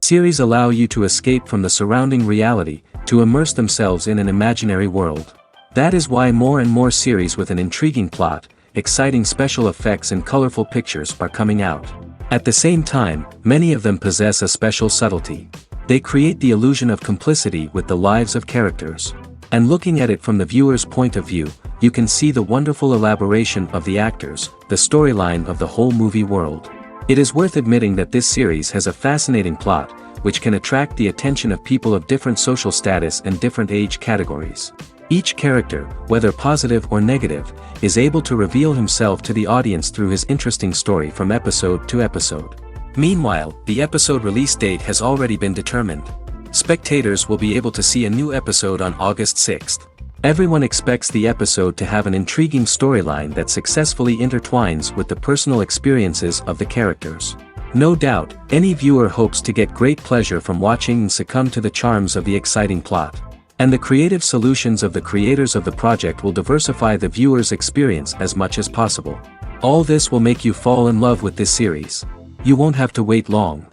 Series allow you to escape from the surrounding reality, to immerse themselves in an imaginary world. That is why more and more series with an intriguing plot, exciting special effects and colorful pictures are coming out. At the same time, many of them possess a special subtlety. They create the illusion of complicity with the lives of characters. And looking at it from the viewer's point of view, you can see the wonderful elaboration of the actors, the storyline of the whole movie world. It is worth admitting that this series has a fascinating plot, which can attract the attention of people of different social status and different age categories. Each character, whether positive or negative, is able to reveal himself to the audience through his interesting story from episode to episode. Meanwhile, the episode release date has already been determined. Spectators will be able to see a new episode on August 6th. Everyone expects the episode to have an intriguing storyline that successfully intertwines with the personal experiences of the characters. No doubt, any viewer hopes to get great pleasure from watching and succumb to the charms of the exciting plot. And the creative solutions of the creators of the project will diversify the viewer's experience as much as possible. All this will make you fall in love with this series. You won't have to wait long.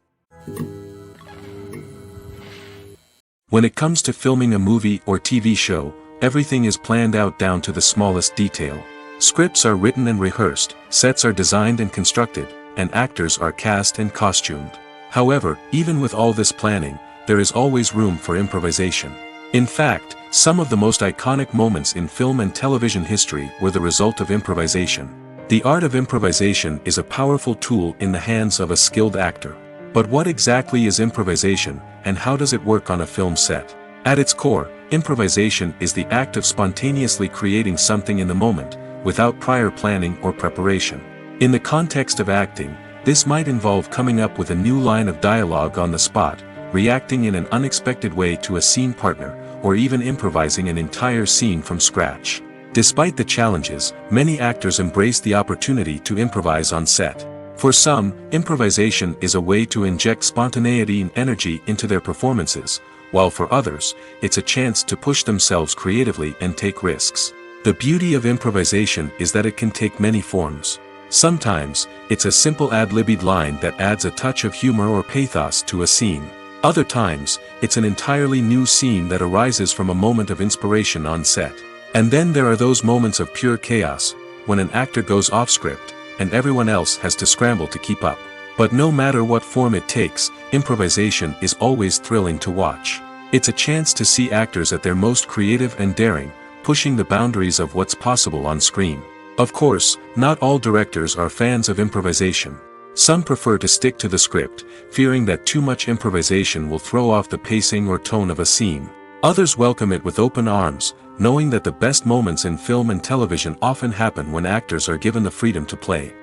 When it comes to filming a movie or TV show, everything is planned out down to the smallest detail. Scripts are written and rehearsed, sets are designed and constructed, and actors are cast and costumed. However, even with all this planning, there is always room for improvisation. In fact, some of the most iconic moments in film and television history were the result of improvisation. The art of improvisation is a powerful tool in the hands of a skilled actor. But what exactly is improvisation, and how does it work on a film set? At its core, improvisation is the act of spontaneously creating something in the moment, without prior planning or preparation. In the context of acting, this might involve coming up with a new line of dialogue on the spot, reacting in an unexpected way to a scene partner, or even improvising an entire scene from scratch. Despite the challenges, many actors embrace the opportunity to improvise on set. For some, improvisation is a way to inject spontaneity and energy into their performances, while for others, it's a chance to push themselves creatively and take risks. The beauty of improvisation is that it can take many forms. Sometimes, it's a simple ad-libbed line that adds a touch of humor or pathos to a scene. Other times, it's an entirely new scene that arises from a moment of inspiration on set. And then there are those moments of pure chaos, when an actor goes off script, and everyone else has to scramble to keep up. But no matter what form it takes, improvisation is always thrilling to watch. It's a chance to see actors at their most creative and daring, pushing the boundaries of what's possible on screen. Of course, not all directors are fans of improvisation. Some prefer to stick to the script, fearing that too much improvisation will throw off the pacing or tone of a scene. Others welcome it with open arms, knowing that the best moments in film and television often happen when actors are given the freedom to play.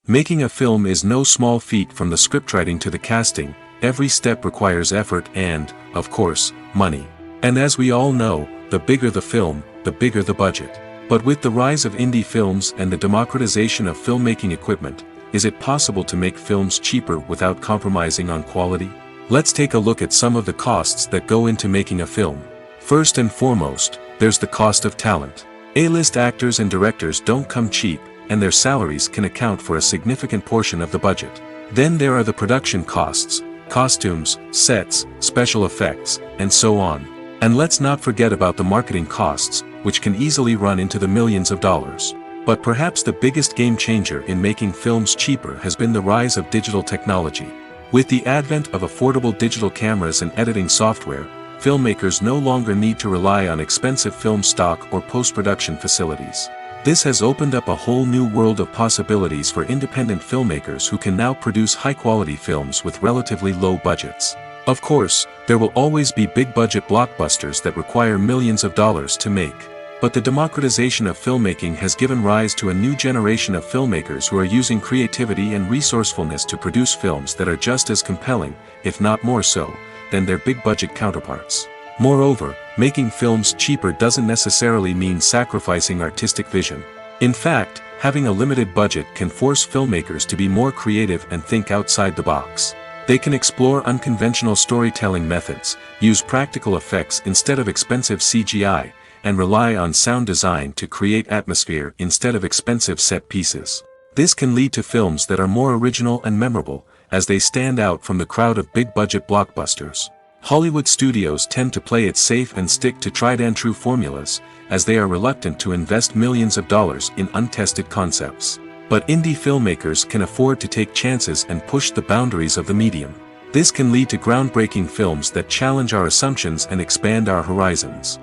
Making a film is no small feat. From the scriptwriting to the casting, every step requires effort and, of course, money. And as we all know, the bigger the film, the bigger the budget. But with the rise of indie films and the democratization of filmmaking equipment, is it possible to make films cheaper without compromising on quality? Let's take a look at some of the costs that go into making a film. First and foremost, there's the cost of talent. A-list actors and directors don't come cheap, and their salaries can account for a significant portion of the budget. Then there are the production costs, costumes, sets, special effects, and so on. And let's not forget about the marketing costs, which can easily run into the millions of dollars. But perhaps the biggest game changer in making films cheaper has been the rise of digital technology. With the advent of affordable digital cameras and editing software, filmmakers no longer need to rely on expensive film stock or post-production facilities. This has opened up a whole new world of possibilities for independent filmmakers who can now produce high-quality films with relatively low budgets. Of course, there will always be big-budget blockbusters that require millions of dollars to make. But the democratization of filmmaking has given rise to a new generation of filmmakers who are using creativity and resourcefulness to produce films that are just as compelling, if not more so, than their big-budget counterparts. Moreover, making films cheaper doesn't necessarily mean sacrificing artistic vision. In fact, having a limited budget can force filmmakers to be more creative and think outside the box. They can explore unconventional storytelling methods, use practical effects instead of expensive CGI, and rely on sound design to create atmosphere instead of expensive set pieces. This can lead to films that are more original and memorable, as they stand out from the crowd of big-budget blockbusters. Hollywood studios tend to play it safe and stick to tried-and-true formulas, as they are reluctant to invest millions of dollars in untested concepts. But indie filmmakers can afford to take chances and push the boundaries of the medium. This can lead to groundbreaking films that challenge our assumptions and expand our horizons.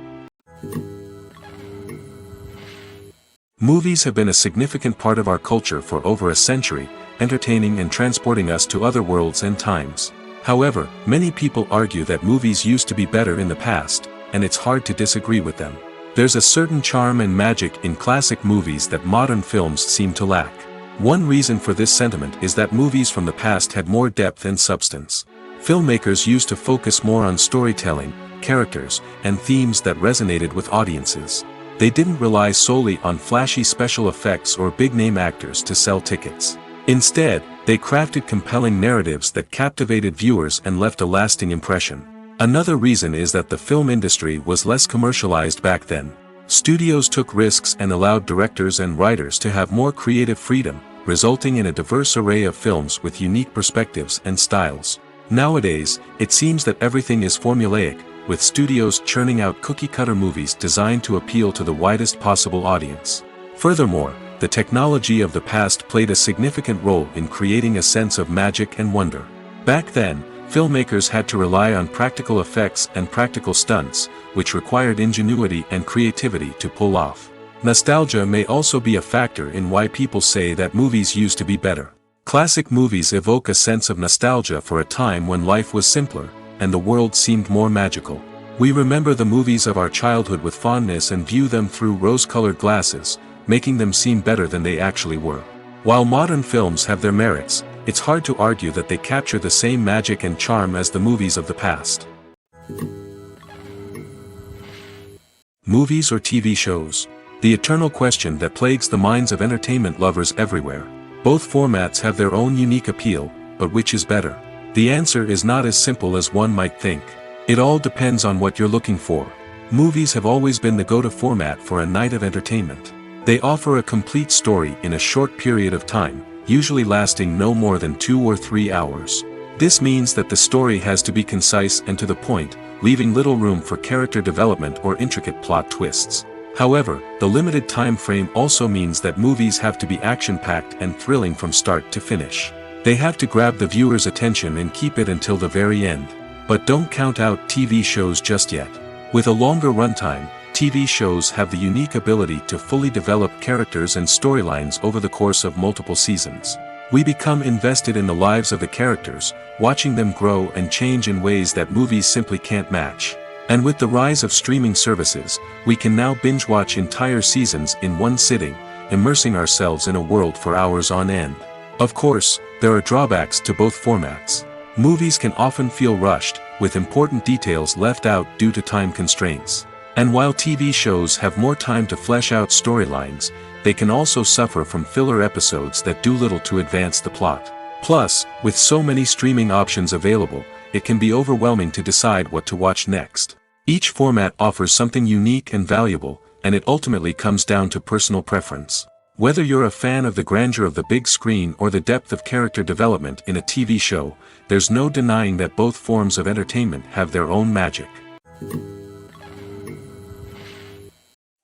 Movies have been a significant part of our culture for over a century, entertaining and transporting us to other worlds and times. However, many people argue that movies used to be better in the past, and it's hard to disagree with them. There's a certain charm and magic in classic movies that modern films seem to lack. One reason for this sentiment is that movies from the past had more depth and substance. Filmmakers used to focus more on storytelling, characters, and themes that resonated with audiences. They didn't rely solely on flashy special effects or big-name actors to sell tickets. Instead, they crafted compelling narratives that captivated viewers and left a lasting impression. Another reason is that the film industry was less commercialized back then. Studios took risks and allowed directors and writers to have more creative freedom, resulting in a diverse array of films with unique perspectives and styles. Nowadays, it seems that everything is formulaic, with studios churning out cookie-cutter movies designed to appeal to the widest possible audience. Furthermore, the technology of the past played a significant role in creating a sense of magic and wonder. Back then, filmmakers had to rely on practical effects and practical stunts, which required ingenuity and creativity to pull off. Nostalgia may also be a factor in why people say that movies used to be better. Classic movies evoke a sense of nostalgia for a time when life was simpler, and the world seemed more magical. We remember the movies of our childhood with fondness and view them through rose-colored glasses, making them seem better than they actually were. While modern films have their merits, it's hard to argue that they capture the same magic and charm as the movies of the past. Movies or TV shows? The eternal question that plagues the minds of entertainment lovers everywhere. Both formats have their own unique appeal, but which is better? The answer is not as simple as one might think. It all depends on what you're looking for. Movies have always been the go-to format for a night of entertainment. They offer a complete story in a short period of time, usually lasting no more than 2 or 3 hours. This means that the story has to be concise and to the point, leaving little room for character development or intricate plot twists. However, the limited time frame also means that movies have to be action-packed and thrilling from start to finish. They have to grab the viewer's attention and keep it until the very end. But don't count out TV shows just yet. With a longer runtime, TV shows have the unique ability to fully develop characters and storylines over the course of multiple seasons. We become invested in the lives of the characters, watching them grow and change in ways that movies simply can't match. And with the rise of streaming services, we can now binge-watch entire seasons in one sitting, immersing ourselves in a world for hours on end. Of course, there are drawbacks to both formats. Movies can often feel rushed, with important details left out due to time constraints. And while TV shows have more time to flesh out storylines, they can also suffer from filler episodes that do little to advance the plot. Plus, with so many streaming options available, it can be overwhelming to decide what to watch next. Each format offers something unique and valuable, and it ultimately comes down to personal preference. Whether you're a fan of the grandeur of the big screen or the depth of character development in a TV show, there's no denying that both forms of entertainment have their own magic.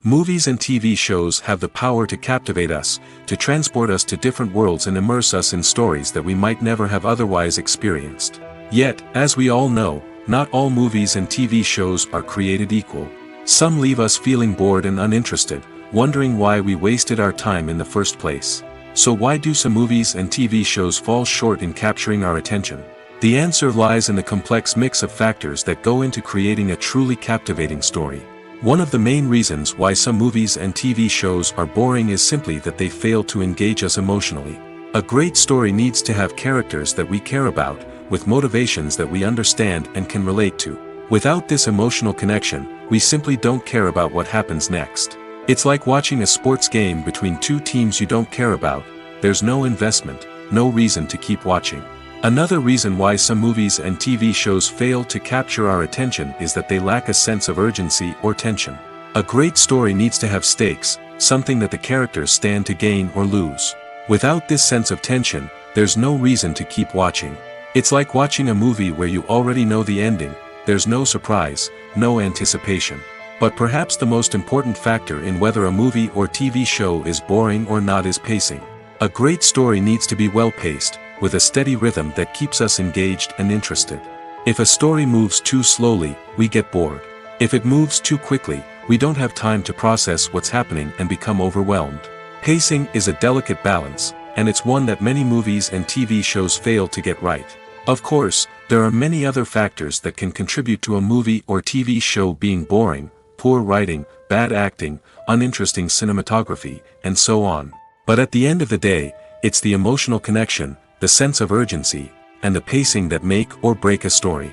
Movies and TV shows have the power to captivate us, to transport us to different worlds and immerse us in stories that we might never have otherwise experienced. Yet, as we all know, not all movies and TV shows are created equal. Some leave us feeling bored and uninterested, wondering why we wasted our time in the first place. So why do some movies and TV shows fall short in capturing our attention? The answer lies in the complex mix of factors that go into creating a truly captivating story. One of the main reasons why some movies and TV shows are boring is simply that they fail to engage us emotionally. A great story needs to have characters that we care about, with motivations that we understand and can relate to. Without this emotional connection, we simply don't care about what happens next. It's like watching a sports game between two teams you don't care about. There's no investment, no reason to keep watching. Another reason why some movies and TV shows fail to capture our attention is that they lack a sense of urgency or tension. A great story needs to have stakes, something that the characters stand to gain or lose. Without this sense of tension, there's no reason to keep watching. It's like watching a movie where you already know the ending, there's no surprise, no anticipation. But perhaps the most important factor in whether a movie or TV show is boring or not is pacing. A great story needs to be well-paced, with a steady rhythm that keeps us engaged and interested. If a story moves too slowly, we get bored. If it moves too quickly, we don't have time to process what's happening and become overwhelmed. Pacing is a delicate balance, and it's one that many movies and TV shows fail to get right. Of course, there are many other factors that can contribute to a movie or TV show being boring: poor writing, bad acting, uninteresting cinematography, and so on. But at the end of the day, it's the emotional connection, the sense of urgency, and the pacing that make or break a story.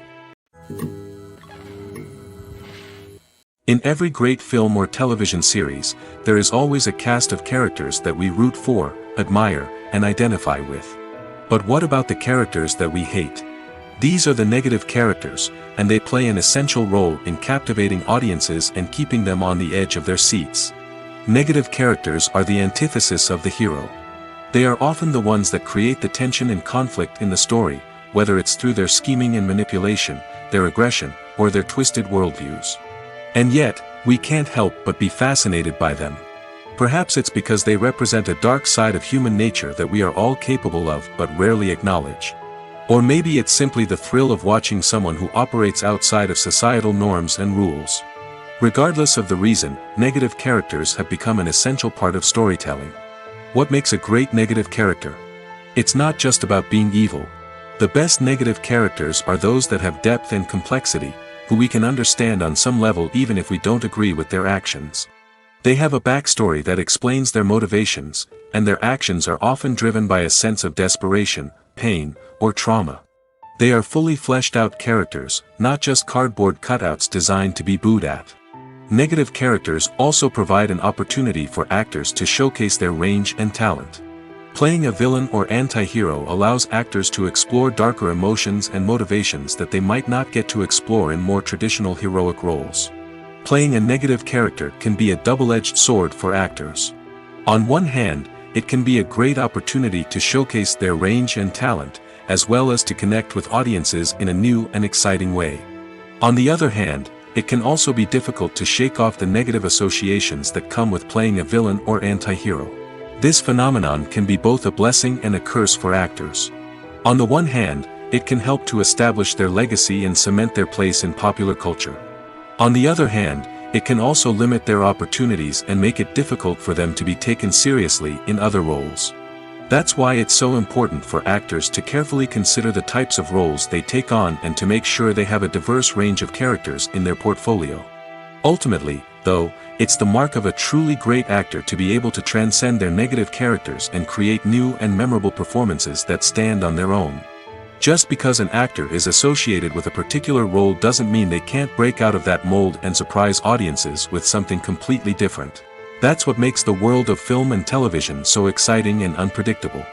In every great film or television series, there is always a cast of characters that we root for, admire, and identify with. But what about the characters that we hate? These are the negative characters, and they play an essential role in captivating audiences and keeping them on the edge of their seats. Negative characters are the antithesis of the hero. They are often the ones that create the tension and conflict in the story, whether it's through their scheming and manipulation, their aggression, or their twisted worldviews. And yet, we can't help but be fascinated by them. Perhaps it's because they represent a dark side of human nature that we are all capable of but rarely acknowledge. Or maybe it's simply the thrill of watching someone who operates outside of societal norms and rules. Regardless of the reason, negative characters have become an essential part of storytelling. What makes a great negative character? It's not just about being evil. The best negative characters are those that have depth and complexity, who we can understand on some level even if we don't agree with their actions. They have a backstory that explains their motivations, and their actions are often driven by a sense of desperation, pain, or trauma. They are fully fleshed out characters, not just cardboard cutouts designed to be booed at. Negative characters also provide an opportunity for actors to showcase their range and talent. Playing a villain or anti-hero allows actors to explore darker emotions and motivations that they might not get to explore in more traditional heroic roles. Playing a negative character can be a double-edged sword for actors. On one hand, it can be a great opportunity to showcase their range and talent, as well as to connect with audiences in a new and exciting way. On the other hand, it can also be difficult to shake off the negative associations that come with playing a villain or anti-hero. This phenomenon can be both a blessing and a curse for actors. On the one hand, it can help to establish their legacy and cement their place in popular culture. On the other hand, it can also limit their opportunities and make it difficult for them to be taken seriously in other roles. That's why it's so important for actors to carefully consider the types of roles they take on and to make sure they have a diverse range of characters in their portfolio. Ultimately, though, it's the mark of a truly great actor to be able to transcend their negative characters and create new and memorable performances that stand on their own. Just because an actor is associated with a particular role doesn't mean they can't break out of that mold and surprise audiences with something completely different. That's what makes the world of film and television so exciting and unpredictable.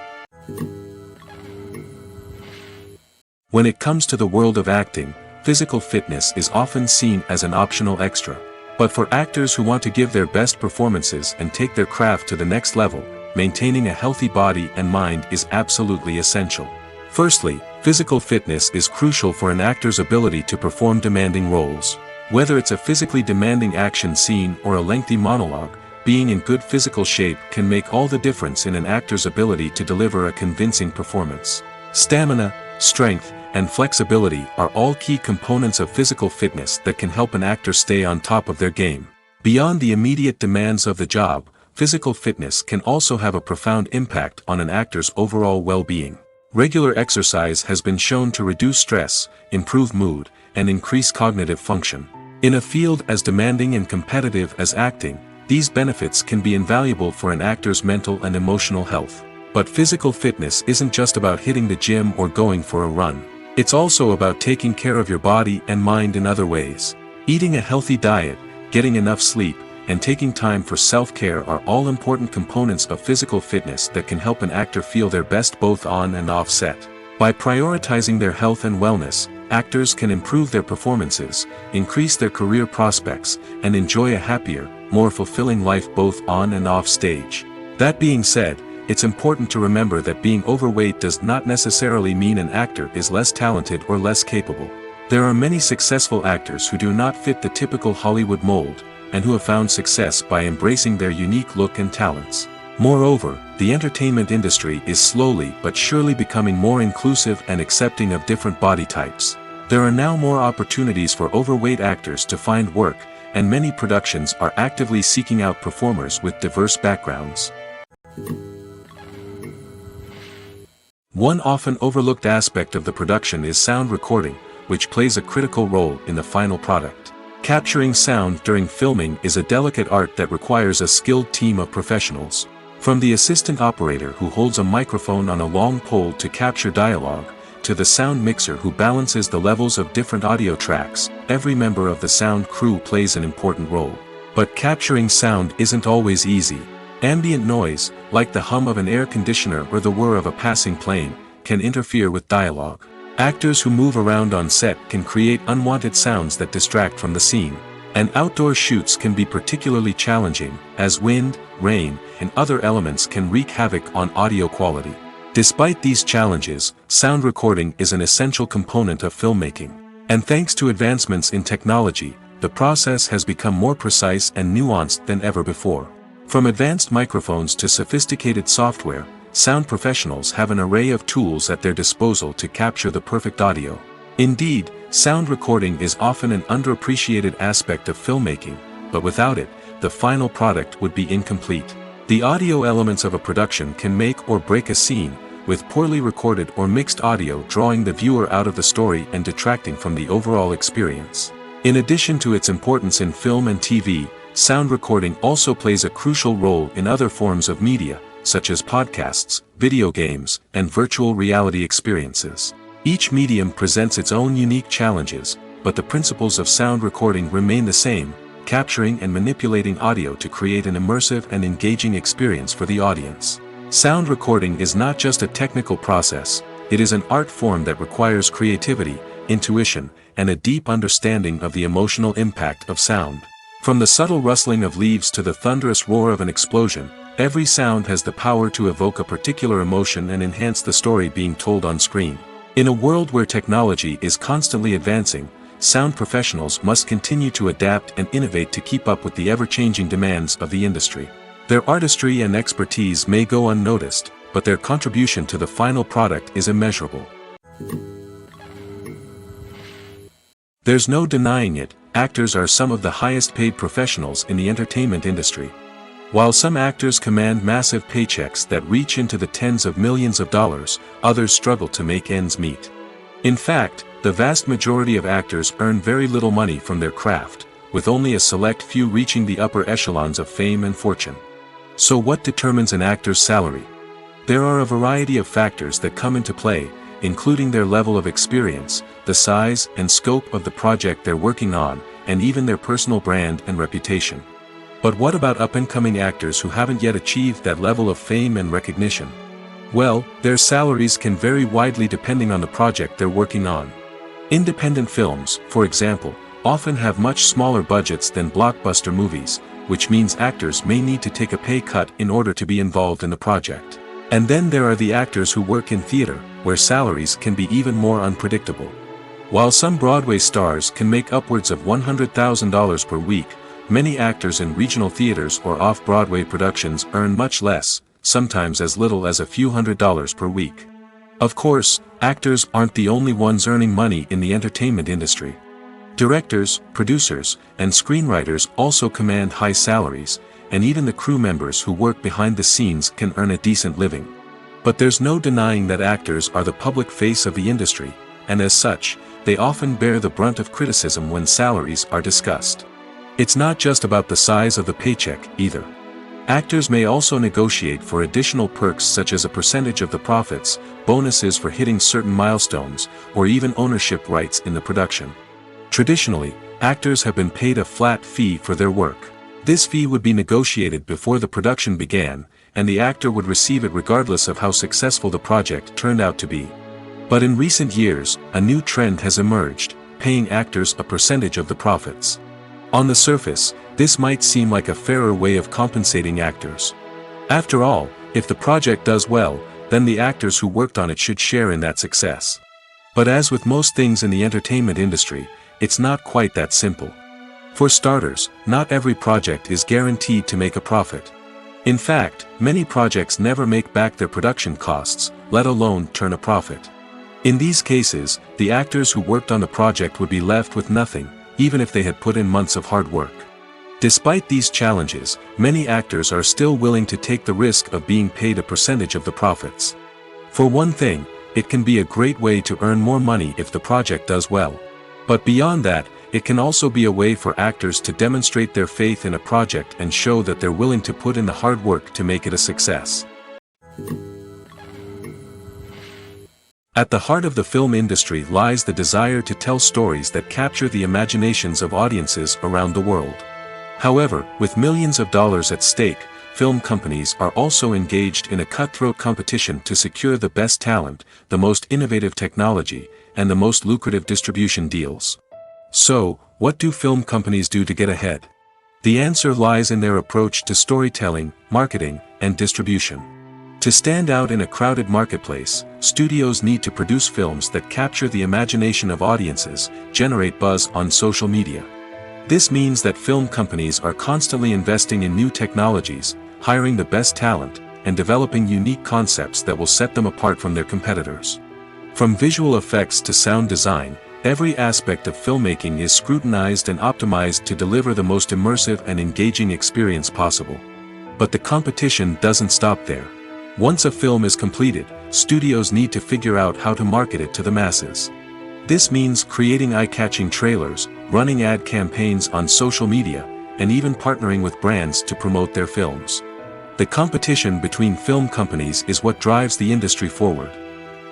When it comes to the world of acting, physical fitness is often seen as an optional extra. But for actors who want to give their best performances and take their craft to the next level, maintaining a healthy body and mind is absolutely essential. Firstly, physical fitness is crucial for an actor's ability to perform demanding roles. Whether it's a physically demanding action scene or a lengthy monologue, being in good physical shape can make all the difference in an actor's ability to deliver a convincing performance. Stamina, strength, and flexibility are all key components of physical fitness that can help an actor stay on top of their game. Beyond the immediate demands of the job, physical fitness can also have a profound impact on an actor's overall well-being. Regular exercise has been shown to reduce stress, improve mood, and increase cognitive function. In a field as demanding and competitive as acting, these benefits can be invaluable for an actor's mental and emotional health. But physical fitness isn't just about hitting the gym or going for a run. It's also about taking care of your body and mind in other ways. Eating a healthy diet, getting enough sleep, and taking time for self-care are all important components of physical fitness that can help an actor feel their best both on and off set. By prioritizing their health and wellness, actors can improve their performances, increase their career prospects, and enjoy a happier, more fulfilling life both on and off stage. That being said, it's important to remember that being overweight does not necessarily mean an actor is less talented or less capable. There are many successful actors who do not fit the typical Hollywood mold, and who have found success by embracing their unique look and talents. Moreover, the entertainment industry is slowly but surely becoming more inclusive and accepting of different body types. There are now more opportunities for overweight actors to find work, and many productions are actively seeking out performers with diverse backgrounds. One often overlooked aspect of the production is sound recording, which plays a critical role in the final product. Capturing sound during filming is a delicate art that requires a skilled team of professionals. From the assistant operator who holds a microphone on a long pole to capture dialogue, to the sound mixer who balances the levels of different audio tracks, every member of the sound crew plays an important role. But capturing sound isn't always easy. Ambient noise, like the hum of an air conditioner or the whir of a passing plane, can interfere with dialogue. Actors who move around on set can create unwanted sounds that distract from the scene. And outdoor shoots can be particularly challenging, as wind, rain, and other elements can wreak havoc on audio quality. Despite these challenges, sound recording is an essential component of filmmaking. And thanks to advancements in technology, the process has become more precise and nuanced than ever before. From advanced microphones to sophisticated software, sound professionals have an array of tools at their disposal to capture the perfect audio. Indeed, sound recording is often an underappreciated aspect of filmmaking, but without it, the final product would be incomplete. The audio elements of a production can make or break a scene, with poorly recorded or mixed audio drawing the viewer out of the story and detracting from the overall experience. In addition to its importance in film and TV, sound recording also plays a crucial role in other forms of media, such as podcasts, video games, and virtual reality experiences. Each medium presents its own unique challenges, but the principles of sound recording remain the same, capturing and manipulating audio to create an immersive and engaging experience for the audience. Sound recording is not just a technical process, it is an art form that requires creativity, intuition, and a deep understanding of the emotional impact of sound. From the subtle rustling of leaves to the thunderous roar of an explosion, every sound has the power to evoke a particular emotion and enhance the story being told on screen. In a world where technology is constantly advancing, sound professionals must continue to adapt and innovate to keep up with the ever-changing demands of the industry. Their artistry and expertise may go unnoticed, but their contribution to the final product is immeasurable. There's no denying it, actors are some of the highest-paid professionals in the entertainment industry. While some actors command massive paychecks that reach into the tens of millions of dollars, others struggle to make ends meet. In fact, the vast majority of actors earn very little money from their craft, with only a select few reaching the upper echelons of fame and fortune. So what determines an actor's salary? There are a variety of factors that come into play, including their level of experience, the size and scope of the project they're working on, and even their personal brand and reputation. But what about up-and-coming actors who haven't yet achieved that level of fame and recognition? Well, their salaries can vary widely depending on the project they're working on. Independent films, for example, often have much smaller budgets than blockbuster movies, which means actors may need to take a pay cut in order to be involved in the project. And then there are the actors who work in theater, where salaries can be even more unpredictable. While some Broadway stars can make upwards of $100,000 per week, many actors in regional theaters or off-Broadway productions earn much less, sometimes as little as a few $100s per week. Of course, actors aren't the only ones earning money in the entertainment industry. Directors, producers, and screenwriters also command high salaries, and even the crew members who work behind the scenes can earn a decent living. But there's no denying that actors are the public face of the industry, and as such, they often bear the brunt of criticism when salaries are discussed. It's not just about the size of the paycheck, either. Actors may also negotiate for additional perks such as a percentage of the profits, bonuses for hitting certain milestones, or even ownership rights in the production. Traditionally, actors have been paid a flat fee for their work. This fee would be negotiated before the production began, and the actor would receive it regardless of how successful the project turned out to be. But in recent years, a new trend has emerged, paying actors a percentage of the profits. On the surface, this might seem like a fairer way of compensating actors. After all, If the project does well, then the actors who worked on it should share in that success. But as with most things in the entertainment industry, it's not quite that simple. For starters, not every project is guaranteed to make a profit. In fact, many projects never make back their production costs, let alone turn a profit. In these cases, the actors who worked on the project would be left with nothing, even if they had put in months of hard work. Despite these challenges, many actors are still willing to take the risk of being paid a percentage of the profits. For one thing, it can be a great way to earn more money if the project does well. But beyond that, it can also be a way for actors to demonstrate their faith in a project and show that they're willing to put in the hard work to make it a success. At the heart of the film industry lies the desire to tell stories that capture the imaginations of audiences around the world. However, with millions of dollars at stake, film companies are also engaged in a cutthroat competition to secure the best talent, the most innovative technology, and the most lucrative distribution deals. So, what do film companies do to get ahead? The answer lies in their approach to storytelling, marketing, and distribution. To stand out in a crowded marketplace, studios need to produce films that capture the imagination of audiences, generate buzz on social media. This means that film companies are constantly investing in new technologies, hiring the best talent, and developing unique concepts that will set them apart from their competitors. From visual effects to sound design, every aspect of filmmaking is scrutinized and optimized to deliver the most immersive and engaging experience possible. But the competition doesn't stop there. Once a film is completed, studios need to figure out how to market it to the masses. This means creating eye-catching trailers, running ad campaigns on social media, and even partnering with brands to promote their films. The competition between film companies is what drives the industry forward.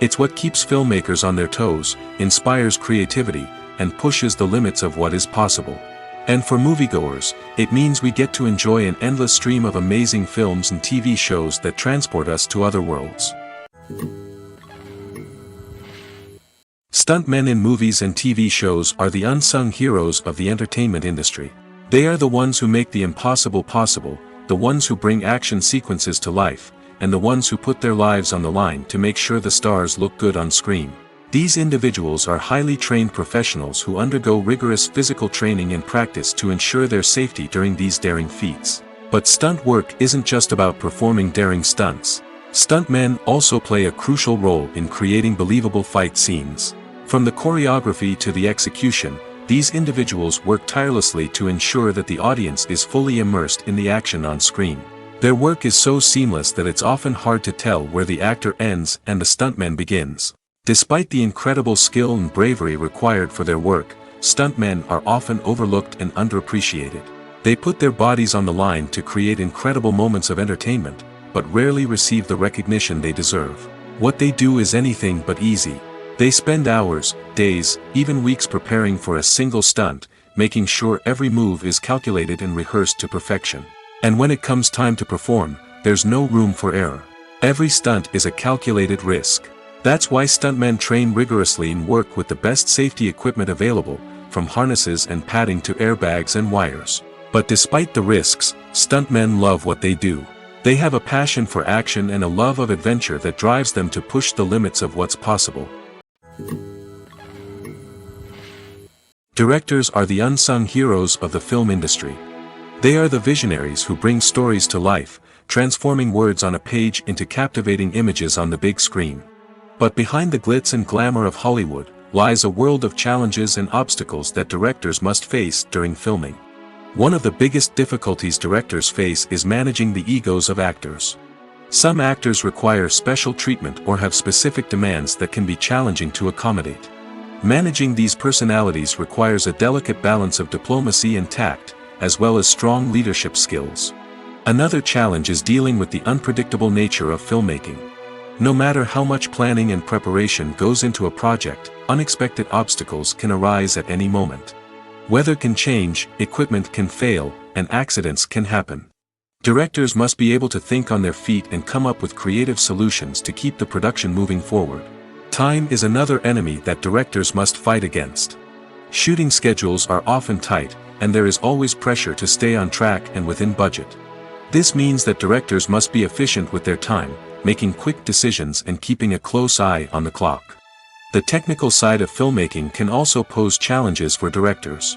It's what keeps filmmakers on their toes, inspires creativity, and pushes the limits of what is possible. And for moviegoers, it means we get to enjoy an endless stream of amazing films and TV shows that transport us to other worlds. Stuntmen in movies and TV shows are the unsung heroes of the entertainment industry. They are the ones who make the impossible possible, the ones who bring action sequences to life, and the ones who put their lives on the line to make sure the stars look good on screen. These individuals are highly trained professionals who undergo rigorous physical training and practice to ensure their safety during these daring feats. But stunt work isn't just about performing daring stunts. Stuntmen also play a crucial role in creating believable fight scenes. From the choreography to the execution, these individuals work tirelessly to ensure that the audience is fully immersed in the action on screen. Their work is so seamless that it's often hard to tell where the actor ends and the stuntman begins. Despite the incredible skill and bravery required for their work, stuntmen are often overlooked and underappreciated. They put their bodies on the line to create incredible moments of entertainment, but rarely receive the recognition they deserve. What they do is anything but easy. They spend hours, days, even weeks preparing for a single stunt, making sure every move is calculated and rehearsed to perfection. And when it comes time to perform, there's no room for error. Every stunt is a calculated risk. That's why stuntmen train rigorously and work with the best safety equipment available, from harnesses and padding to airbags and wires. But despite the risks, stuntmen love what they do. They have a passion for action and a love of adventure that drives them to push the limits of what's possible. Directors are the unsung heroes of the film industry. They are the visionaries who bring stories to life, transforming words on a page into captivating images on the big screen. But behind the glitz and glamour of Hollywood, lies a world of challenges and obstacles that directors must face during filming. One of the biggest difficulties directors face is managing the egos of actors. Some actors require special treatment or have specific demands that can be challenging to accommodate. Managing these personalities requires a delicate balance of diplomacy and tact, as well as strong leadership skills. Another challenge is dealing with the unpredictable nature of filmmaking. No matter how much planning and preparation goes into a project, unexpected obstacles can arise at any moment. Weather can change, equipment can fail, and accidents can happen. Directors must be able to think on their feet and come up with creative solutions to keep the production moving forward. Time is another enemy that directors must fight against. Shooting schedules are often tight, and there is always pressure to stay on track and within budget. This means that directors must be efficient with their time, making quick decisions and keeping a close eye on the clock. The technical side of filmmaking can also pose challenges for directors.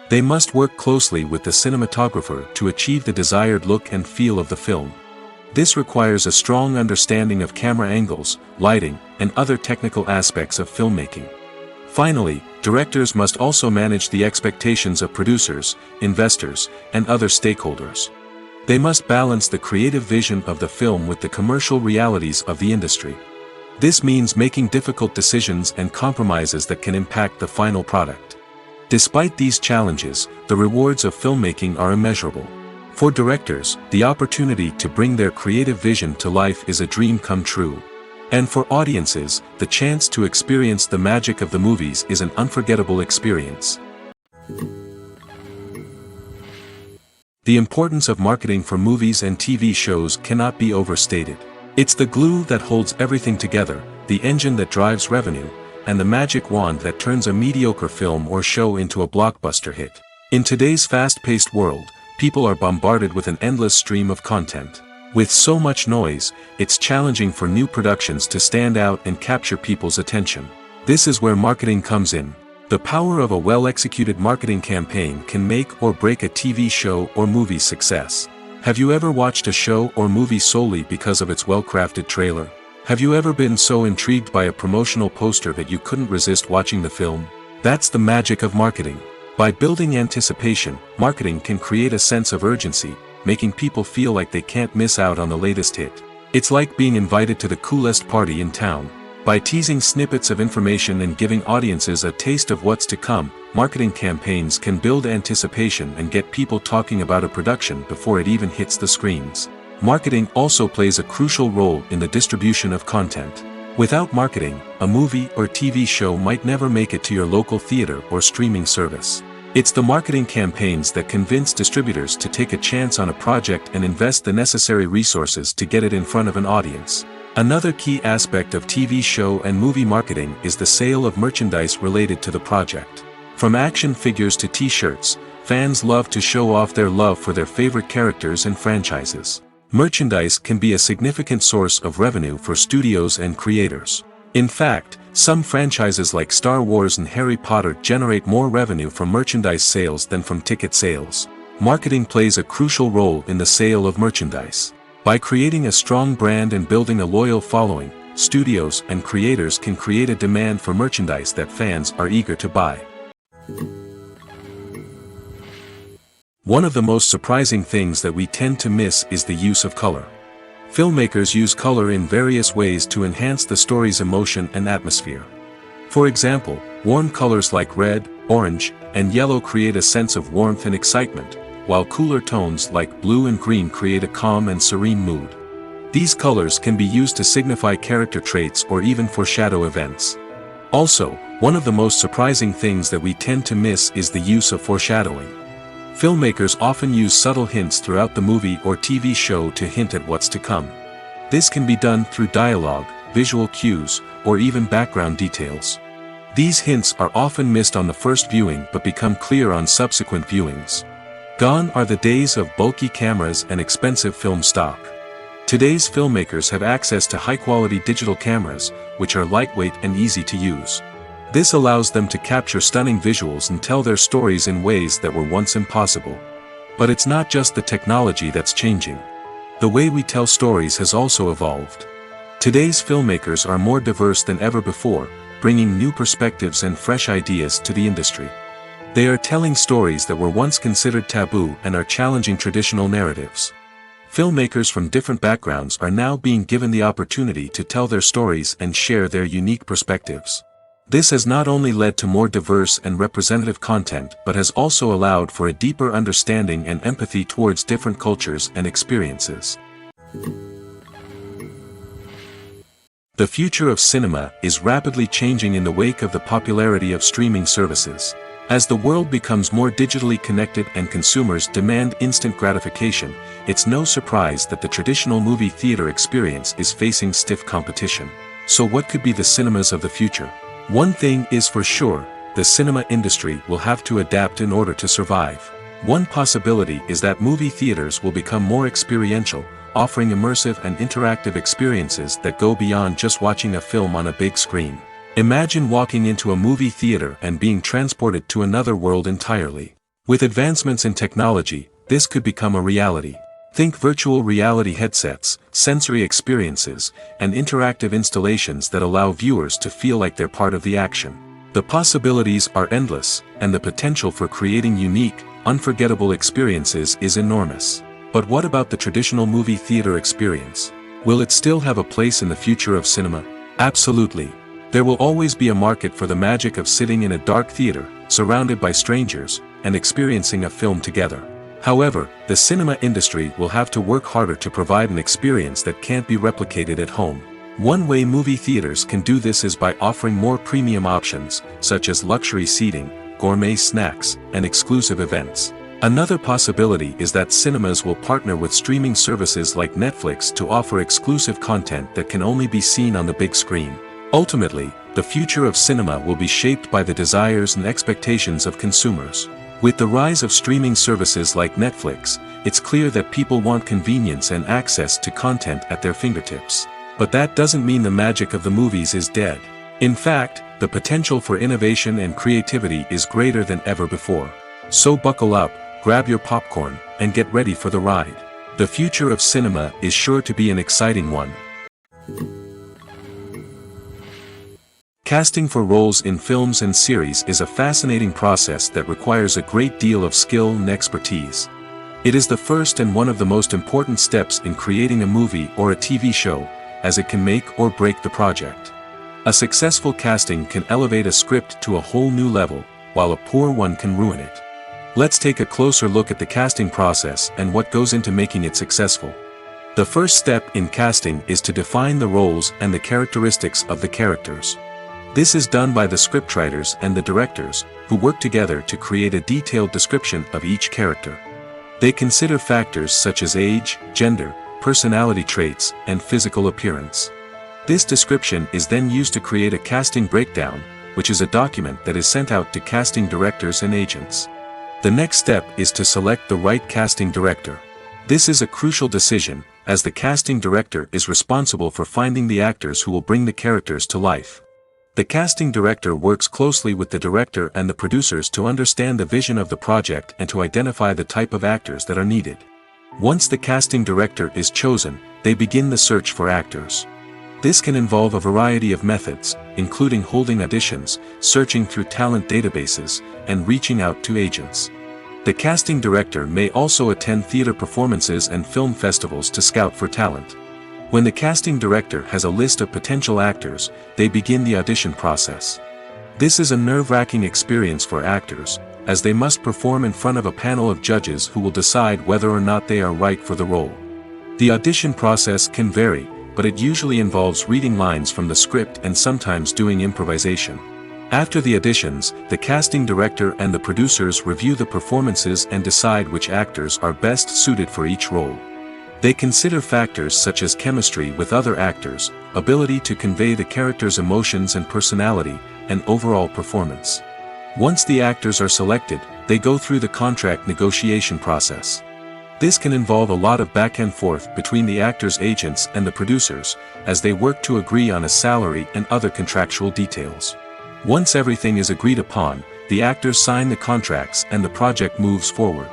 They must work closely with the cinematographer to achieve the desired look and feel of the film. This requires a strong understanding of camera angles, lighting, and other technical aspects of filmmaking. Finally, directors must also manage the expectations of producers, investors, and other stakeholders. They must balance the creative vision of the film with the commercial realities of the industry. This means making difficult decisions and compromises that can impact the final product. Despite these challenges, the rewards of filmmaking are immeasurable. For directors, the opportunity to bring their creative vision to life is a dream come true. And for audiences, the chance to experience the magic of the movies is an unforgettable experience. The importance of marketing for movies and TV shows cannot be overstated. It's the glue that holds everything together, the engine that drives revenue, and the magic wand that turns a mediocre film or show into a blockbuster hit. In today's fast-paced world, people are bombarded with an endless stream of content. With so much noise, it's challenging for new productions to stand out and capture people's attention. This is where marketing comes in. The power of a well-executed marketing campaign can make or break a TV show or movie's success. Have you ever watched a show or movie solely because of its well-crafted trailer? Have you ever been so intrigued by a promotional poster that you couldn't resist watching the film? That's the magic of marketing. By building anticipation, marketing can create a sense of urgency, making people feel like they can't miss out on the latest hit. It's like being invited to the coolest party in town. By teasing snippets of information and giving audiences a taste of what's to come, marketing campaigns can build anticipation and get people talking about a production before it even hits the screens. Marketing also plays a crucial role in the distribution of content. Without marketing, a movie or TV show might never make it to your local theater or streaming service. It's the marketing campaigns that convince distributors to take a chance on a project and invest the necessary resources to get it in front of an audience. Another key aspect of TV show and movie marketing is the sale of merchandise related to the project. From action figures to t-shirts, fans love to show off their love for their favorite characters and franchises. Merchandise can be a significant source of revenue for studios and creators. In fact, some franchises like Star Wars and Harry Potter generate more revenue from merchandise sales than from ticket sales. Marketing plays a crucial role in the sale of merchandise. By creating a strong brand and building a loyal following, studios and creators can create a demand for merchandise that fans are eager to buy. One of the most surprising things that we tend to miss is the use of color. Filmmakers use color in various ways to enhance the story's emotion and atmosphere. For example, warm colors like red, orange, and yellow create a sense of warmth and excitement, while cooler tones like blue and green create a calm and serene mood. These colors can be used to signify character traits or even foreshadow events. Also, one of the most surprising things that we tend to miss is the use of foreshadowing. Filmmakers often use subtle hints throughout the movie or TV show to hint at what's to come. This can be done through dialogue, visual cues, or even background details. These hints are often missed on the first viewing but become clear on subsequent viewings. Gone are the days of bulky cameras and expensive film stock. Today's filmmakers have access to high-quality digital cameras, which are lightweight and easy to use. This allows them to capture stunning visuals and tell their stories in ways that were once impossible. But it's not just the technology that's changing. The way we tell stories has also evolved. Today's filmmakers are more diverse than ever before, bringing new perspectives and fresh ideas to the industry. They are telling stories that were once considered taboo and are challenging traditional narratives. Filmmakers from different backgrounds are now being given the opportunity to tell their stories and share their unique perspectives. This has not only led to more diverse and representative content but has also allowed for a deeper understanding and empathy towards different cultures and experiences. The future of cinema is rapidly changing in the wake of the popularity of streaming services. As the world becomes more digitally connected and consumers demand instant gratification, it's no surprise that the traditional movie theater experience is facing stiff competition. So what could be the cinemas of the future? One thing is for sure, the cinema industry will have to adapt in order to survive. One possibility is that movie theaters will become more experiential, offering immersive and interactive experiences that go beyond just watching a film on a big screen. Imagine walking into a movie theater and being transported to another world entirely. With advancements in technology, this could become a reality. Think virtual reality headsets, sensory experiences, and interactive installations that allow viewers to feel like they're part of the action. The possibilities are endless, and the potential for creating unique, unforgettable experiences is enormous. But what about the traditional movie theater experience? Will it still have a place in the future of cinema? Absolutely. There will always be a market for the magic of sitting in a dark theater, surrounded by strangers, and experiencing a film together. However, the cinema industry will have to work harder to provide an experience that can't be replicated at home. One way movie theaters can do this is by offering more premium options, such as luxury seating, gourmet snacks, and exclusive events. Another possibility is that cinemas will partner with streaming services like Netflix to offer exclusive content that can only be seen on the big screen. Ultimately, the future of cinema will be shaped by the desires and expectations of consumers. With the rise of streaming services like Netflix, it's clear that people want convenience and access to content at their fingertips. But that doesn't mean the magic of the movies is dead. In fact, the potential for innovation and creativity is greater than ever before. So buckle up, grab your popcorn, and get ready for the ride. The future of cinema is sure to be an exciting one. Casting for roles in films and series is a fascinating process that requires a great deal of skill and expertise. It is the first and one of the most important steps in creating a movie or a TV show, as it can make or break the project. A successful casting can elevate a script to a whole new level, while a poor one can ruin it. Let's take a closer look at the casting process and what goes into making it successful. The first step in casting is to define the roles and the characteristics of the characters. This is done by the scriptwriters and the directors, who work together to create a detailed description of each character. They consider factors such as age, gender, personality traits, and physical appearance. This description is then used to create a casting breakdown, which is a document that is sent out to casting directors and agents. The next step is to select the right casting director. This is a crucial decision, as the casting director is responsible for finding the actors who will bring the characters to life. The casting director works closely with the director and the producers to understand the vision of the project and to identify the type of actors that are needed. Once the casting director is chosen, they begin the search for actors. This can involve a variety of methods, including holding auditions, searching through talent databases, and reaching out to agents. The casting director may also attend theater performances and film festivals to scout for talent. When the casting director has a list of potential actors, they begin the audition process. This is a nerve-wracking experience for actors, as they must perform in front of a panel of judges who will decide whether or not they are right for the role. The audition process can vary, but it usually involves reading lines from the script and sometimes doing improvisation. After the auditions, the casting director and the producers review the performances and decide which actors are best suited for each role. They consider factors such as chemistry with other actors, ability to convey the character's emotions and personality, and overall performance. Once the actors are selected, they go through the contract negotiation process. This can involve a lot of back and forth between the actors' agents and the producers, as they work to agree on a salary and other contractual details. Once everything is agreed upon, the actors sign the contracts and the project moves forward.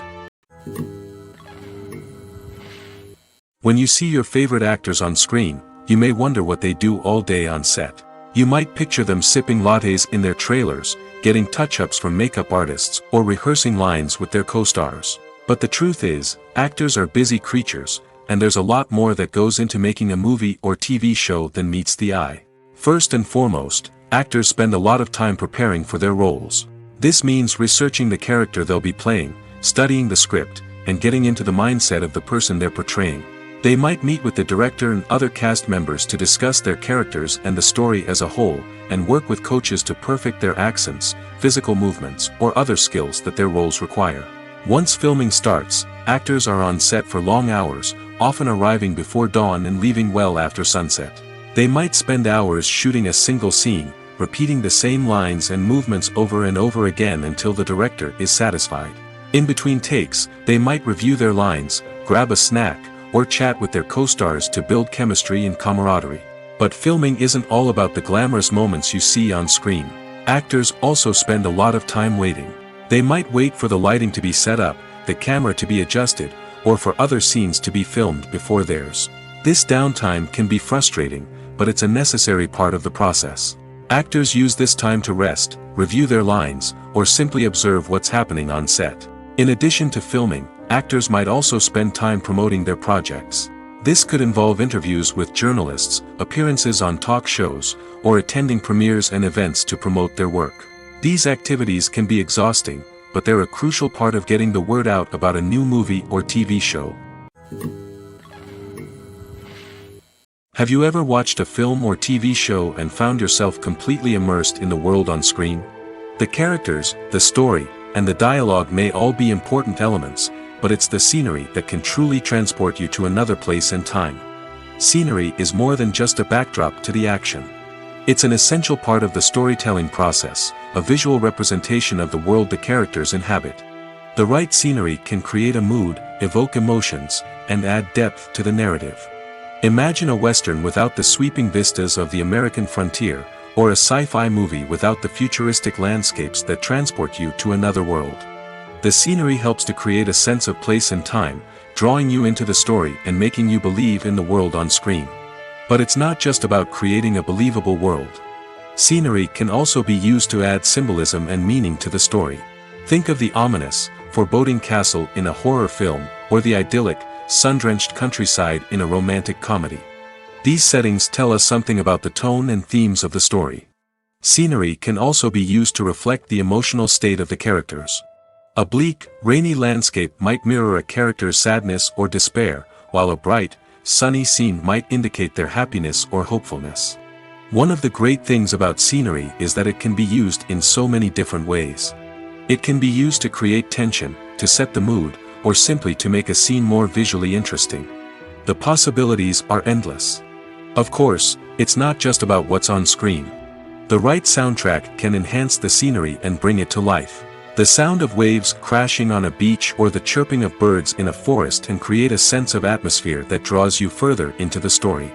When you see your favorite actors on screen, you may wonder what they do all day on set. You might picture them sipping lattes in their trailers, getting touch-ups from makeup artists, or rehearsing lines with their co-stars. But the truth is, actors are busy creatures, and there's a lot more that goes into making a movie or TV show than meets the eye. First and foremost, actors spend a lot of time preparing for their roles. This means researching the character they'll be playing, studying the script, and getting into the mindset of the person they're portraying. They might meet with the director and other cast members to discuss their characters and the story as a whole, and work with coaches to perfect their accents, physical movements, or other skills that their roles require. Once filming starts, actors are on set for long hours, often arriving before dawn and leaving well after sunset. They might spend hours shooting a single scene, repeating the same lines and movements over and over again until the director is satisfied. In between takes, they might review their lines, grab a snack, or chat with their co-stars to build chemistry and camaraderie. But filming isn't all about the glamorous moments you see on screen. Actors also spend a lot of time waiting. They might wait for the lighting to be set up, the camera to be adjusted, or for other scenes to be filmed before theirs. This downtime can be frustrating, but it's a necessary part of the process. Actors use this time to rest, review their lines, or simply observe what's happening on set. In addition to filming, actors might also spend time promoting their projects. This could involve interviews with journalists, appearances on talk shows, or attending premieres and events to promote their work. These activities can be exhausting, but they're a crucial part of getting the word out about a new movie or TV show. Have you ever watched a film or TV show and found yourself completely immersed in the world on screen? The characters, the story, and the dialogue may all be important elements, but it's the scenery that can truly transport you to another place and time. Scenery is more than just a backdrop to the action. It's an essential part of the storytelling process, a visual representation of the world the characters inhabit. The right scenery can create a mood, evoke emotions, and add depth to the narrative. Imagine a Western without the sweeping vistas of the American frontier, or a sci-fi movie without the futuristic landscapes that transport you to another world. The scenery helps to create a sense of place and time, drawing you into the story and making you believe in the world on screen. But it's not just about creating a believable world. Scenery can also be used to add symbolism and meaning to the story. Think of the ominous, foreboding castle in a horror film, or the idyllic, sun-drenched countryside in a romantic comedy. These settings tell us something about the tone and themes of the story. Scenery can also be used to reflect the emotional state of the characters. A bleak, rainy landscape might mirror a character's sadness or despair, while a bright, sunny scene might indicate their happiness or hopefulness. One of the great things about scenery is that it can be used in so many different ways. It can be used to create tension, to set the mood, or simply to make a scene more visually interesting. The possibilities are endless. Of course, it's not just about what's on screen. The right soundtrack can enhance the scenery and bring it to life. The sound of waves crashing on a beach or the chirping of birds in a forest can create a sense of atmosphere that draws you further into the story.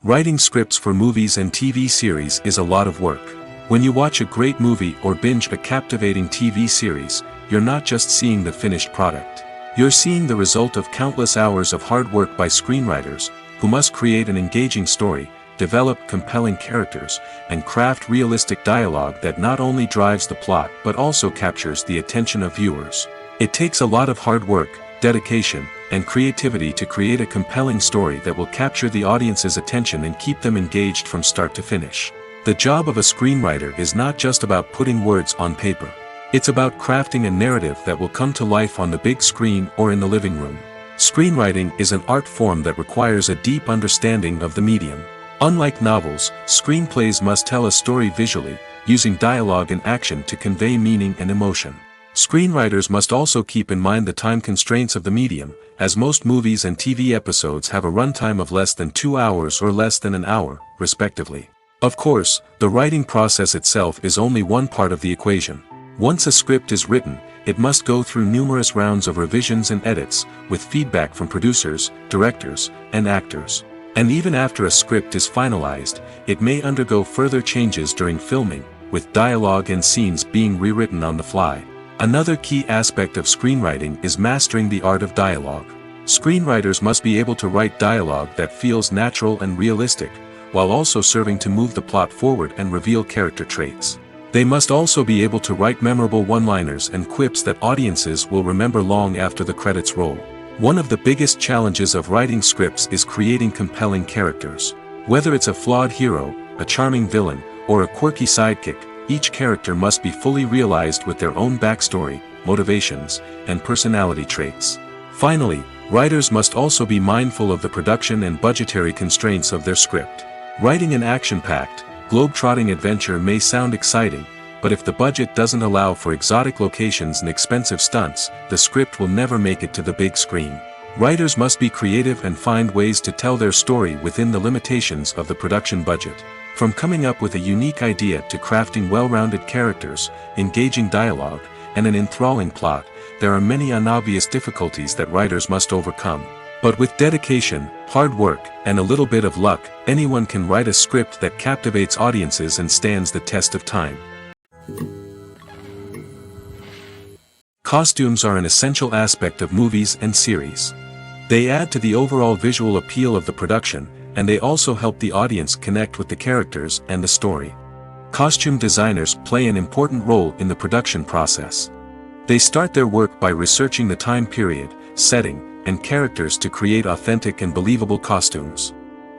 Writing scripts for movies and TV series is a lot of work. When you watch a great movie or binge a captivating TV series, you're not just seeing the finished product. You're seeing the result of countless hours of hard work by screenwriters, who must create an engaging story, develop compelling characters, and craft realistic dialogue that not only drives the plot but also captures the attention of viewers. It takes a lot of hard work, dedication, and creativity to create a compelling story that will capture the audience's attention and keep them engaged from start to finish. The job of a screenwriter is not just about putting words on paper. It's about crafting a narrative that will come to life on the big screen or in the living room. Screenwriting is an art form that requires a deep understanding of the medium. Unlike novels, screenplays must tell a story visually, using dialogue and action to convey meaning and emotion. Screenwriters must also keep in mind the time constraints of the medium, as most movies and TV episodes have a runtime of less than 2 hours or less than an hour, respectively. Of course, the writing process itself is only one part of the equation. Once a script is written, it must go through numerous rounds of revisions and edits, with feedback from producers, directors, and actors. And even after a script is finalized, it may undergo further changes during filming, with dialogue and scenes being rewritten on the fly. Another key aspect of screenwriting is mastering the art of dialogue. Screenwriters must be able to write dialogue that feels natural and realistic, while also serving to move the plot forward and reveal character traits. They must also be able to write memorable one-liners and quips that audiences will remember long after the credits roll. One of the biggest challenges of writing scripts is creating compelling characters. Whether it's a flawed hero, a charming villain, or a quirky sidekick, each character must be fully realized with their own backstory, motivations, and personality traits. Finally, writers must also be mindful of the production and budgetary constraints of their script. Writing an action-packed, globe-trotting adventure may sound exciting, but if the budget doesn't allow for exotic locations and expensive stunts, the script will never make it to the big screen. Writers must be creative and find ways to tell their story within the limitations of the production budget. From coming up with a unique idea to crafting well-rounded characters, engaging dialogue, and an enthralling plot, there are many unobvious difficulties that writers must overcome. But with dedication, hard work, and a little bit of luck, anyone can write a script that captivates audiences and stands the test of time. Costumes are an essential aspect of movies and series. They add to the overall visual appeal of the production, and they also help the audience connect with the characters and the story. Costume designers play an important role in the production process. They start their work by researching the time period, setting, and characters to create authentic and believable costumes.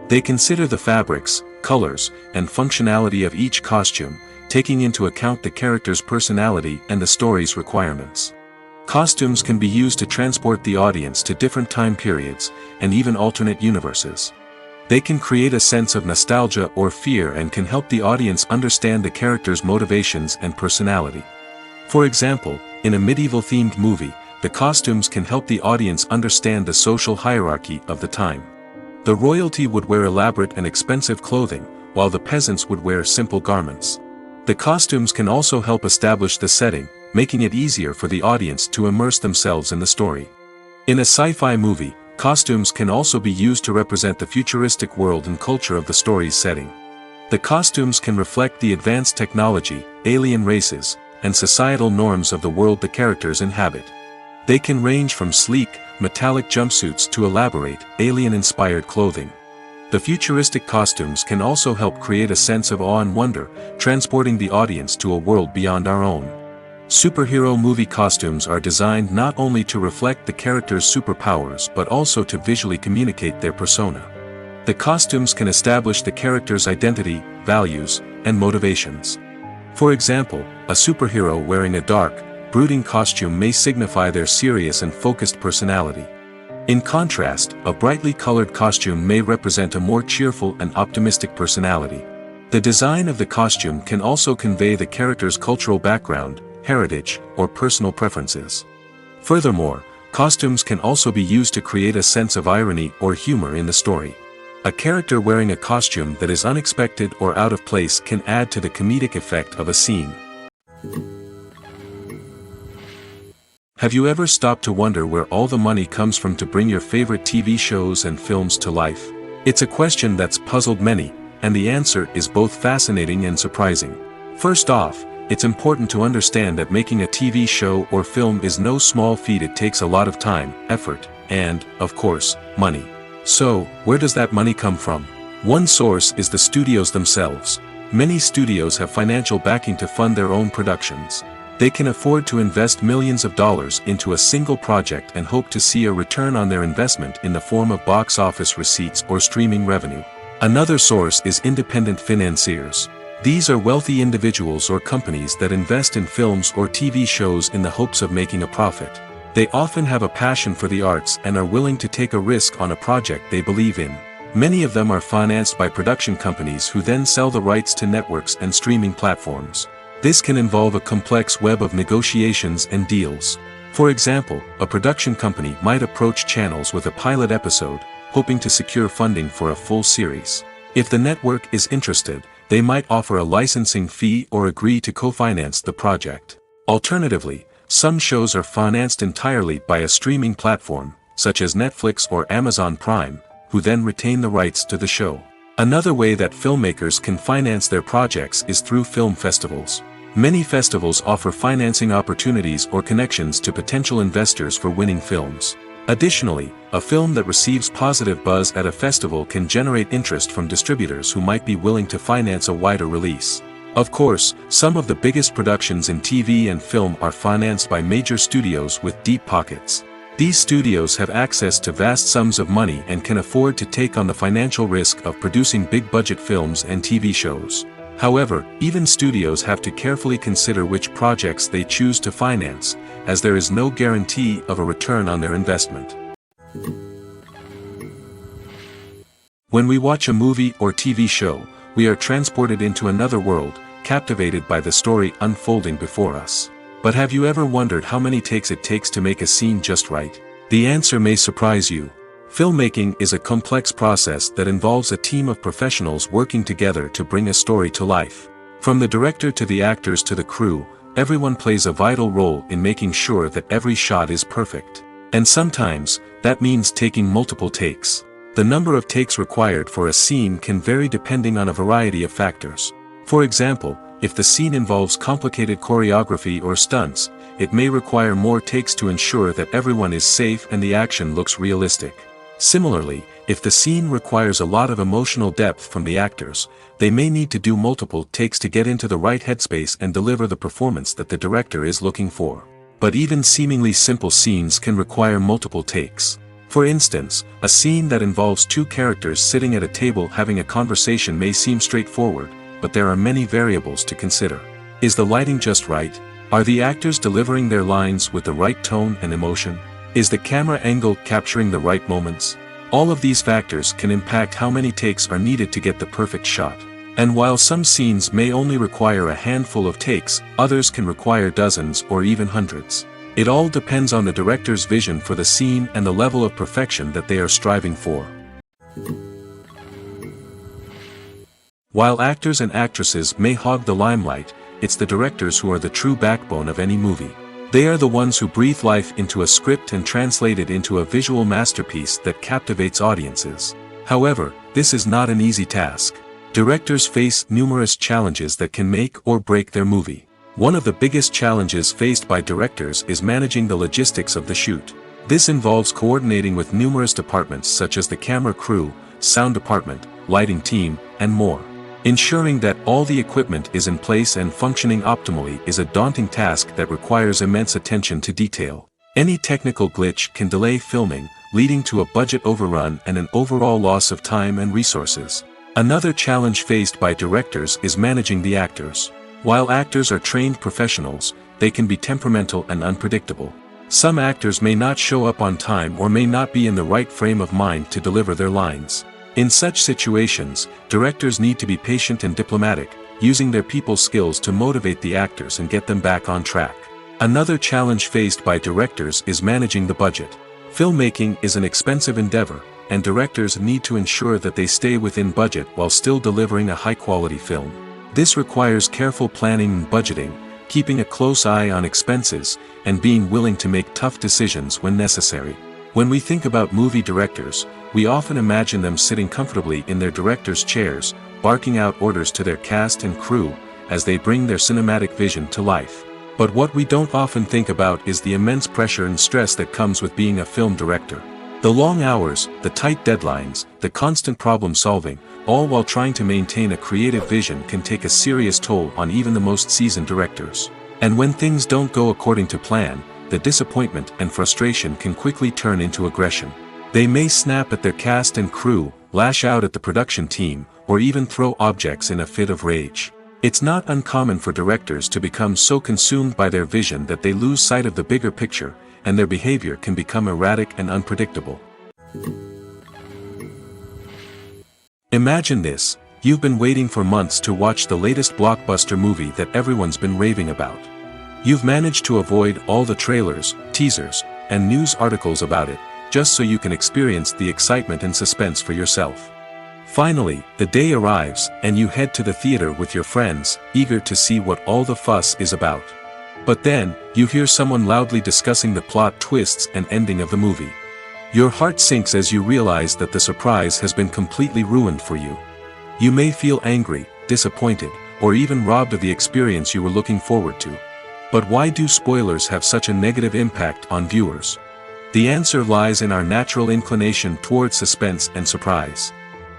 They consider the fabrics, colors, and functionality of each costume, taking into account the character's personality and the story's requirements. Costumes can be used to transport the audience to different time periods, and even alternate universes. They can create a sense of nostalgia or fear and can help the audience understand the character's motivations and personality. For example, in a medieval-themed movie, the costumes can help the audience understand the social hierarchy of the time. The royalty would wear elaborate and expensive clothing, while the peasants would wear simple garments. The costumes can also help establish the setting, making it easier for the audience to immerse themselves in the story. In a sci-fi movie, costumes can also be used to represent the futuristic world and culture of the story's setting. The costumes can reflect the advanced technology, alien races, and societal norms of the world the characters inhabit. They can range from sleek, metallic jumpsuits to elaborate, alien-inspired clothing. The futuristic costumes can also help create a sense of awe and wonder, transporting the audience to a world beyond our own. Superhero movie costumes are designed not only to reflect the character's superpowers but also to visually communicate their persona. The costumes can establish the character's identity, values, and motivations. For example, a superhero wearing a dark, brooding costume may signify their serious and focused personality. In contrast, a brightly colored costume may represent a more cheerful and optimistic personality. The design of the costume can also convey the character's cultural background, heritage, or personal preferences. Furthermore, costumes can also be used to create a sense of irony or humor in the story. A character wearing a costume that is unexpected or out of place can add to the comedic effect of a scene. Have you ever stopped to wonder where all the money comes from to bring your favorite TV shows and films to life? It's a question that's puzzled many, and the answer is both fascinating and surprising. First off, it's important to understand that making a TV show or film is no small feat. It takes a lot of time, effort, and, of course, money. So, where does that money come from? One source is the studios themselves. Many studios have financial backing to fund their own productions. They can afford to invest millions of dollars into a single project and hope to see a return on their investment in the form of box office receipts or streaming revenue. Another source is independent financiers. These are wealthy individuals or companies that invest in films or TV shows in the hopes of making a profit. They often have a passion for the arts and are willing to take a risk on a project they believe in. Many of them are financed by production companies who then sell the rights to networks and streaming platforms. This can involve a complex web of negotiations and deals. For example, a production company might approach channels with a pilot episode, hoping to secure funding for a full series. If the network is interested, they might offer a licensing fee or agree to co-finance the project. Alternatively, some shows are financed entirely by a streaming platform, such as Netflix or Amazon Prime, who then retain the rights to the show. Another way that filmmakers can finance their projects is through film festivals. Many festivals offer financing opportunities or connections to potential investors for winning films. Additionally, a film that receives positive buzz at a festival can generate interest from distributors who might be willing to finance a wider release. Of course, some of the biggest productions in TV and film are financed by major studios with deep pockets. These studios have access to vast sums of money and can afford to take on the financial risk of producing big-budget films and TV shows. However, even studios have to carefully consider which projects they choose to finance, as there is no guarantee of a return on their investment. When we watch a movie or TV show, we are transported into another world, captivated by the story unfolding before us. But have you ever wondered how many takes it takes to make a scene just right? The answer may surprise you. Filmmaking is a complex process that involves a team of professionals working together to bring a story to life. From the director to the actors to the crew, everyone plays a vital role in making sure that every shot is perfect. And sometimes, that means taking multiple takes. The number of takes required for a scene can vary depending on a variety of factors. For example, if the scene involves complicated choreography or stunts, it may require more takes to ensure that everyone is safe and the action looks realistic. Similarly, if the scene requires a lot of emotional depth from the actors, they may need to do multiple takes to get into the right headspace and deliver the performance that the director is looking for. But even seemingly simple scenes can require multiple takes. For instance, a scene that involves two characters sitting at a table having a conversation may seem straightforward, but there are many variables to consider. Is the lighting just right? Are the actors delivering their lines with the right tone and emotion? Is the camera angle capturing the right moments? All of these factors can impact how many takes are needed to get the perfect shot. And while some scenes may only require a handful of takes, others can require dozens or even hundreds. It all depends on the director's vision for the scene and the level of perfection that they are striving for. While actors and actresses may hog the limelight, it's the directors who are the true backbone of any movie. They are the ones who breathe life into a script and translate it into a visual masterpiece that captivates audiences. However, this is not an easy task. Directors face numerous challenges that can make or break their movie. One of the biggest challenges faced by directors is managing the logistics of the shoot. This involves coordinating with numerous departments such as the camera crew, sound department, lighting team, and more. Ensuring that all the equipment is in place and functioning optimally is a daunting task that requires immense attention to detail. Any technical glitch can delay filming, leading to a budget overrun and an overall loss of time and resources. Another challenge faced by directors is managing the actors. While actors are trained professionals, they can be temperamental and unpredictable. Some actors may not show up on time or may not be in the right frame of mind to deliver their lines. In such situations, directors need to be patient and diplomatic, using their people skills to motivate the actors and get them back on track. Another challenge faced by directors is managing the budget. Filmmaking is an expensive endeavor, and directors need to ensure that they stay within budget while still delivering a high-quality film. This requires careful planning and budgeting, keeping a close eye on expenses, and being willing to make tough decisions when necessary. When we think about movie directors, we often imagine them sitting comfortably in their director's chairs, barking out orders to their cast and crew, as they bring their cinematic vision to life. But what we don't often think about is the immense pressure and stress that comes with being a film director. The long hours, the tight deadlines, the constant problem solving, all while trying to maintain a creative vision can take a serious toll on even the most seasoned directors. And when things don't go according to plan, the disappointment and frustration can quickly turn into aggression. They may snap at their cast and crew, lash out at the production team, or even throw objects in a fit of rage. It's not uncommon for directors to become so consumed by their vision that they lose sight of the bigger picture, and their behavior can become erratic and unpredictable. Imagine this: you've been waiting for months to watch the latest blockbuster movie that everyone's been raving about. You've managed to avoid all the trailers, teasers, and news articles about it, just so you can experience the excitement and suspense for yourself. Finally, the day arrives, and you head to the theater with your friends, eager to see what all the fuss is about. But then, you hear someone loudly discussing the plot twists and ending of the movie. Your heart sinks as you realize that the surprise has been completely ruined for you. You may feel angry, disappointed, or even robbed of the experience you were looking forward to. But why do spoilers have such a negative impact on viewers? The answer lies in our natural inclination towards suspense and surprise.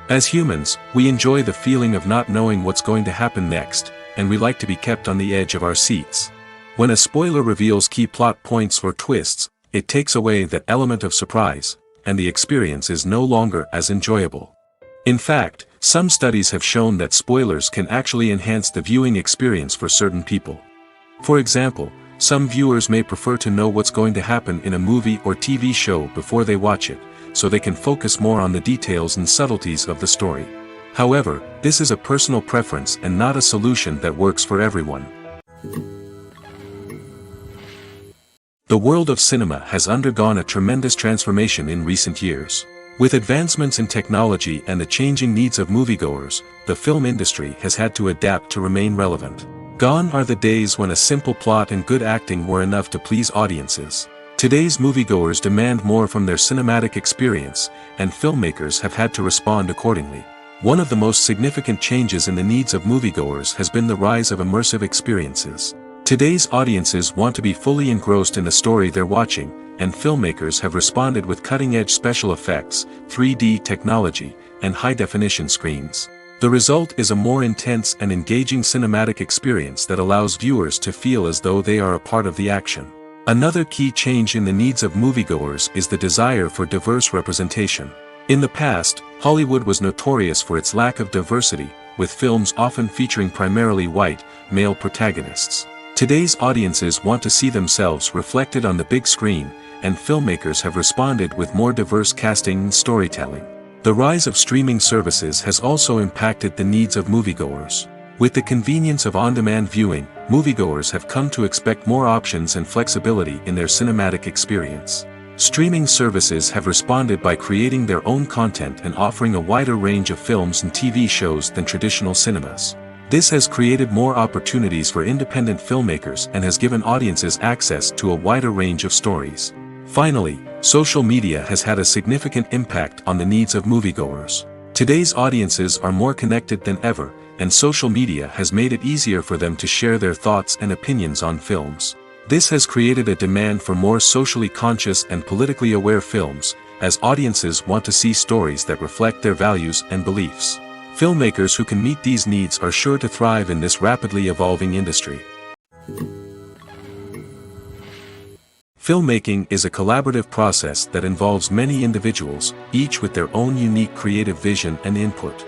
As humans, we enjoy the feeling of not knowing what's going to happen next, and we like to be kept on the edge of our seats. When a spoiler reveals key plot points or twists, it takes away that element of surprise, and the experience is no longer as enjoyable. In fact, some studies have shown that spoilers can actually enhance the viewing experience for certain people. For example, some viewers may prefer to know what's going to happen in a movie or TV show before they watch it, so they can focus more on the details and subtleties of the story. However, this is a personal preference and not a solution that works for everyone. The world of cinema has undergone a tremendous transformation in recent years. With advancements in technology and the changing needs of moviegoers, the film industry has had to adapt to remain relevant. Gone are the days when a simple plot and good acting were enough to please audiences. Today's moviegoers demand more from their cinematic experience, and filmmakers have had to respond accordingly. One of the most significant changes in the needs of moviegoers has been the rise of immersive experiences. Today's audiences want to be fully engrossed in the story they're watching, and filmmakers have responded with cutting-edge special effects, 3D technology, and high-definition screens. The result is a more intense and engaging cinematic experience that allows viewers to feel as though they are a part of the action. Another key change in the needs of moviegoers is the desire for diverse representation. In the past, Hollywood was notorious for its lack of diversity, with films often featuring primarily white, male protagonists. Today's audiences want to see themselves reflected on the big screen, and filmmakers have responded with more diverse casting and storytelling. The rise of streaming services has also impacted the needs of moviegoers. With the convenience of on-demand viewing, moviegoers have come to expect more options and flexibility in their cinematic experience. Streaming services have responded by creating their own content and offering a wider range of films and TV shows than traditional cinemas. This has created more opportunities for independent filmmakers and has given audiences access to a wider range of stories. Finally, social media has had a significant impact on the needs of moviegoers. Today's audiences are more connected than ever, and social media has made it easier for them to share their thoughts and opinions on films. This has created a demand for more socially conscious and politically aware films, as audiences want to see stories that reflect their values and beliefs. Filmmakers who can meet these needs are sure to thrive in this rapidly evolving industry. Filmmaking is a collaborative process that involves many individuals, each with their own unique creative vision and input.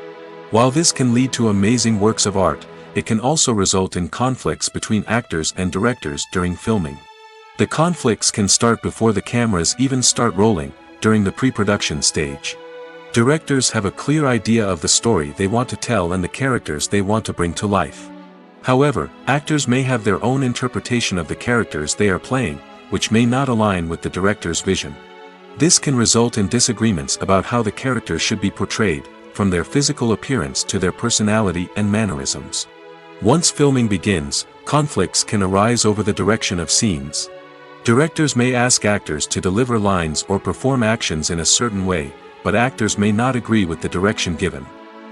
While this can lead to amazing works of art, it can also result in conflicts between actors and directors during filming. The conflicts can start before the cameras even start rolling, during the pre-production stage. Directors have a clear idea of the story they want to tell and the characters they want to bring to life. However, actors may have their own interpretation of the characters they are playing, which may not align with the director's vision. This can result in disagreements about how the characters should be portrayed, from their physical appearance to their personality and mannerisms. Once filming begins, conflicts can arise over the direction of scenes. Directors may ask actors to deliver lines or perform actions in a certain way, but actors may not agree with the direction given.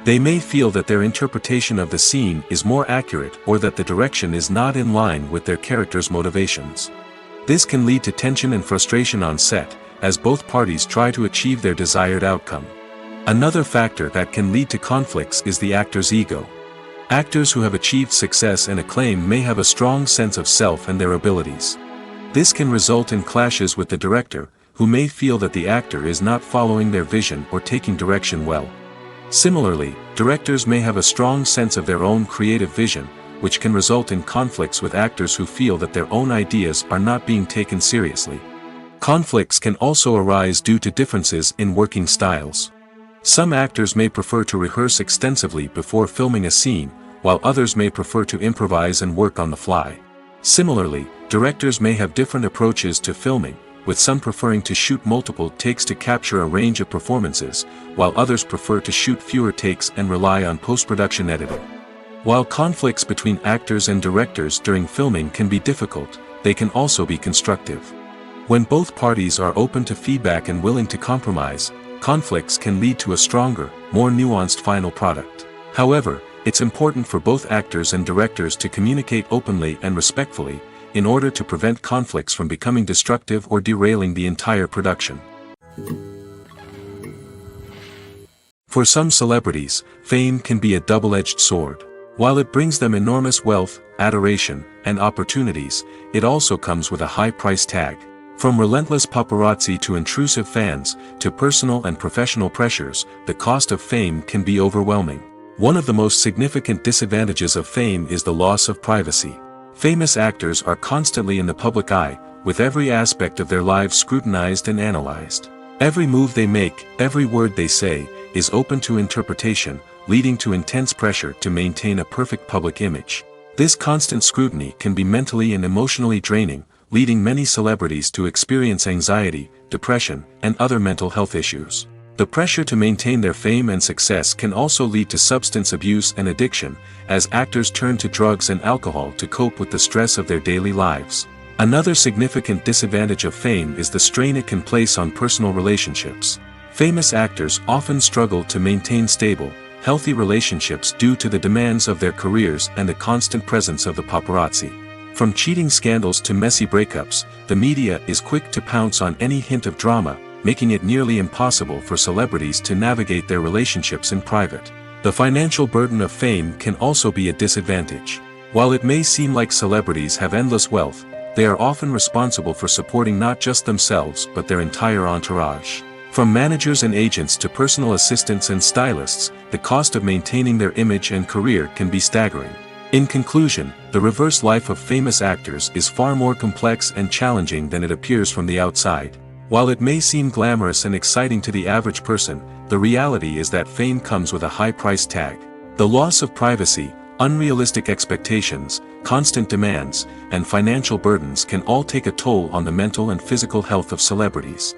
They may feel that their interpretation of the scene is more accurate or that the direction is not in line with their character's motivations. This can lead to tension and frustration on set, as both parties try to achieve their desired outcome. Another factor that can lead to conflicts is the actor's ego. Actors who have achieved success and acclaim may have a strong sense of self and their abilities. This can result in clashes with the director, who may feel that the actor is not following their vision or taking direction well. Similarly, directors may have a strong sense of their own creative vision, which can result in conflicts with actors who feel that their own ideas are not being taken seriously. Conflicts can also arise due to differences in working styles. Some actors may prefer to rehearse extensively before filming a scene, while others may prefer to improvise and work on the fly. Similarly, directors may have different approaches to filming, with some preferring to shoot multiple takes to capture a range of performances, while others prefer to shoot fewer takes and rely on post-production editing. While conflicts between actors and directors during filming can be difficult, they can also be constructive. When both parties are open to feedback and willing to compromise, conflicts can lead to a stronger, more nuanced final product. However, it's important for both actors and directors to communicate openly and respectfully, in order to prevent conflicts from becoming destructive or derailing the entire production. For some celebrities, fame can be a double-edged sword. While it brings them enormous wealth, adoration, and opportunities, it also comes with a high price tag. From relentless paparazzi to intrusive fans, to personal and professional pressures, the cost of fame can be overwhelming. One of the most significant disadvantages of fame is the loss of privacy. Famous actors are constantly in the public eye, with every aspect of their lives scrutinized and analyzed. Every move they make, every word they say, is open to interpretation, leading to intense pressure to maintain a perfect public image. This constant scrutiny can be mentally and emotionally draining, leading many celebrities to experience anxiety, depression, and other mental health issues. The pressure to maintain their fame and success can also lead to substance abuse and addiction, as actors turn to drugs and alcohol to cope with the stress of their daily lives. Another significant disadvantage of fame is the strain it can place on personal relationships. Famous actors often struggle to maintain stable, healthy relationships due to the demands of their careers and the constant presence of the paparazzi. From cheating scandals to messy breakups, the media is quick to pounce on any hint of drama, making it nearly impossible for celebrities to navigate their relationships in private. The financial burden of fame can also be a disadvantage. While it may seem like celebrities have endless wealth, they are often responsible for supporting not just themselves but their entire entourage. From managers and agents to personal assistants and stylists, the cost of maintaining their image and career can be staggering. In conclusion, the reverse life of famous actors is far more complex and challenging than it appears from the outside. While it may seem glamorous and exciting to the average person, the reality is that fame comes with a high price tag. The loss of privacy, unrealistic expectations, constant demands, and financial burdens can all take a toll on the mental and physical health of celebrities.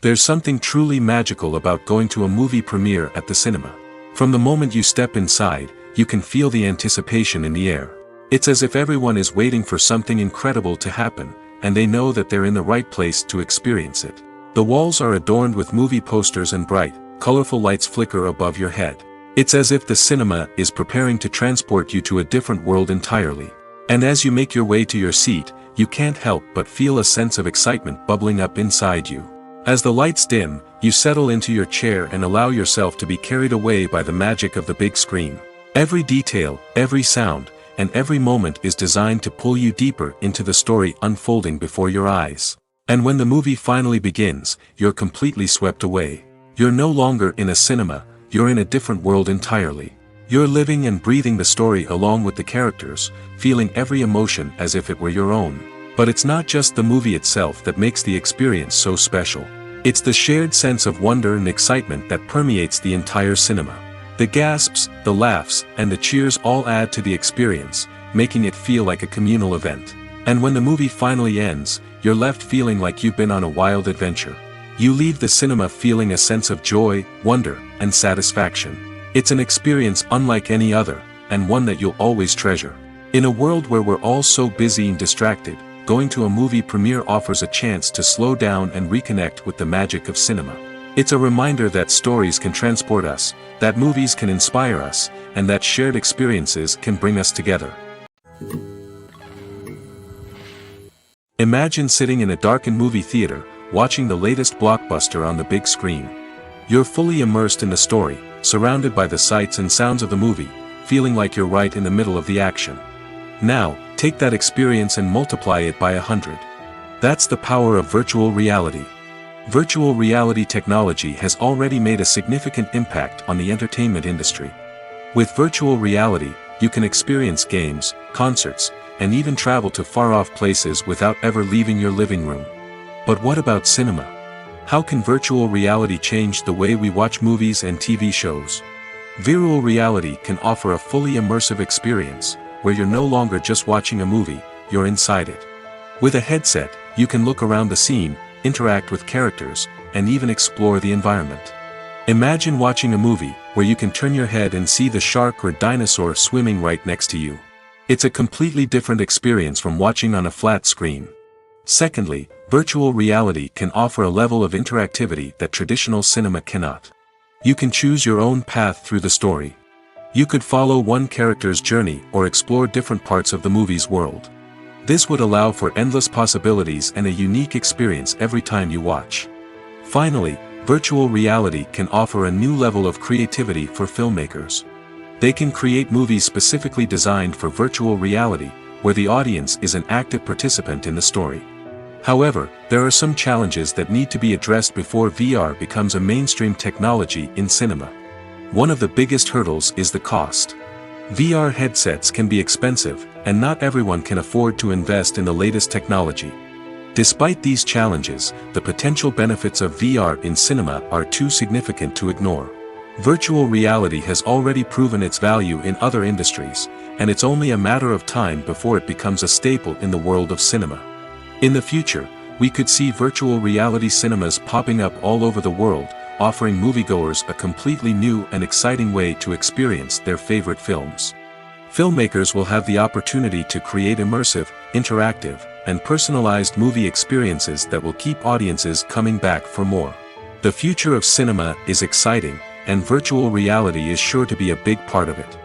There's something truly magical about going to a movie premiere at the cinema. From the moment you step inside, you can feel the anticipation in the air. It's as if everyone is waiting for something incredible to happen, and they know that they're in the right place to experience it. The walls are adorned with movie posters and bright, colorful lights flicker above your head. It's as if the cinema is preparing to transport you to a different world entirely. And as you make your way to your seat, you can't help but feel a sense of excitement bubbling up inside you. As the lights dim, you settle into your chair and allow yourself to be carried away by the magic of the big screen. Every detail, every sound, and every moment is designed to pull you deeper into the story unfolding before your eyes. And when the movie finally begins, you're completely swept away. You're no longer in a cinema, you're in a different world entirely. You're living and breathing the story along with the characters, feeling every emotion as if it were your own. But it's not just the movie itself that makes the experience so special. It's the shared sense of wonder and excitement that permeates the entire cinema. The gasps, the laughs, and the cheers all add to the experience, making it feel like a communal event. And when the movie finally ends, you're left feeling like you've been on a wild adventure. You leave the cinema feeling a sense of joy, wonder, and satisfaction. It's an experience unlike any other, and one that you'll always treasure. In a world where we're all so busy and distracted, going to a movie premiere offers a chance to slow down and reconnect with the magic of cinema. It's a reminder that stories can transport us, that movies can inspire us, and that shared experiences can bring us together. Imagine sitting in a darkened movie theater, watching the latest blockbuster on the big screen. You're fully immersed in the story, surrounded by the sights and sounds of the movie, feeling like you're right in the middle of the action. Now, take that experience and multiply it by 100. That's the power of virtual reality. Virtual reality technology has already made a significant impact on the entertainment industry. With virtual reality, you can experience games, concerts, and even travel to far-off places without ever leaving your living room. But what about cinema? How can virtual reality change the way we watch movies and TV shows? Virtual reality can offer a fully immersive experience, where you're no longer just watching a movie, you're inside it. With a headset, you can look around the scene, interact with characters, and even explore the environment. Imagine watching a movie where you can turn your head and see the shark or dinosaur swimming right next to you. It's a completely different experience from watching on a flat screen. Secondly, virtual reality can offer a level of interactivity that traditional cinema cannot. You can choose your own path through the story. You could follow one character's journey or explore different parts of the movie's world. This would allow for endless possibilities and a unique experience every time you watch. Finally, virtual reality can offer a new level of creativity for filmmakers. They can create movies specifically designed for virtual reality, where the audience is an active participant in the story. However, there are some challenges that need to be addressed before VR becomes a mainstream technology in cinema. One of the biggest hurdles is the cost. VR headsets can be expensive, and not everyone can afford to invest in the latest technology. Despite these challenges, the potential benefits of VR in cinema are too significant to ignore. Virtual reality has already proven its value in other industries, and it's only a matter of time before it becomes a staple in the world of cinema. In the future, we could see virtual reality cinemas popping up all over the world, offering moviegoers a completely new and exciting way to experience their favorite films. Filmmakers will have the opportunity to create immersive, interactive, and personalized movie experiences that will keep audiences coming back for more. The future of cinema is exciting, and virtual reality is sure to be a big part of it.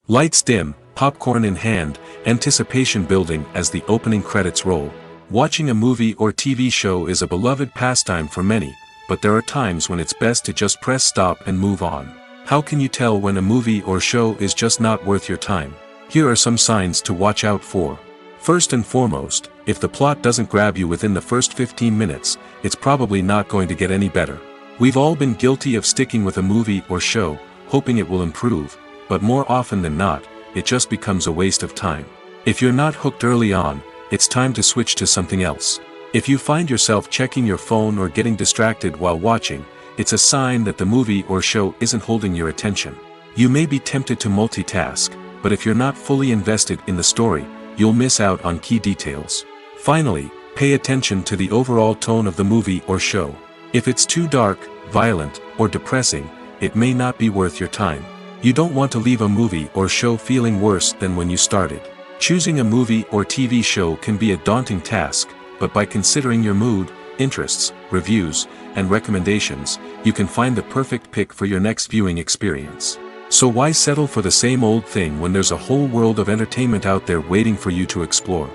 Lights dim, popcorn in hand, anticipation building as the opening credits roll. Watching a movie or TV show is a beloved pastime for many, but there are times when it's best to just press stop and move on. How can you tell when a movie or show is just not worth your time? Here are some signs to watch out for. First and foremost, if the plot doesn't grab you within the first 15 minutes, it's probably not going to get any better. We've all been guilty of sticking with a movie or show, hoping it will improve, but more often than not, it just becomes a waste of time. If you're not hooked early on, it's time to switch to something else. If you find yourself checking your phone or getting distracted while watching, it's a sign that the movie or show isn't holding your attention. You may be tempted to multitask, but if you're not fully invested in the story, you'll miss out on key details. Finally, pay attention to the overall tone of the movie or show. If it's too dark, violent, or depressing, it may not be worth your time. You don't want to leave a movie or show feeling worse than when you started. Choosing a movie or TV show can be a daunting task, but by considering your mood, interests, reviews, and recommendations, you can find the perfect pick for your next viewing experience. So why settle for the same old thing when there's a whole world of entertainment out there waiting for you to explore?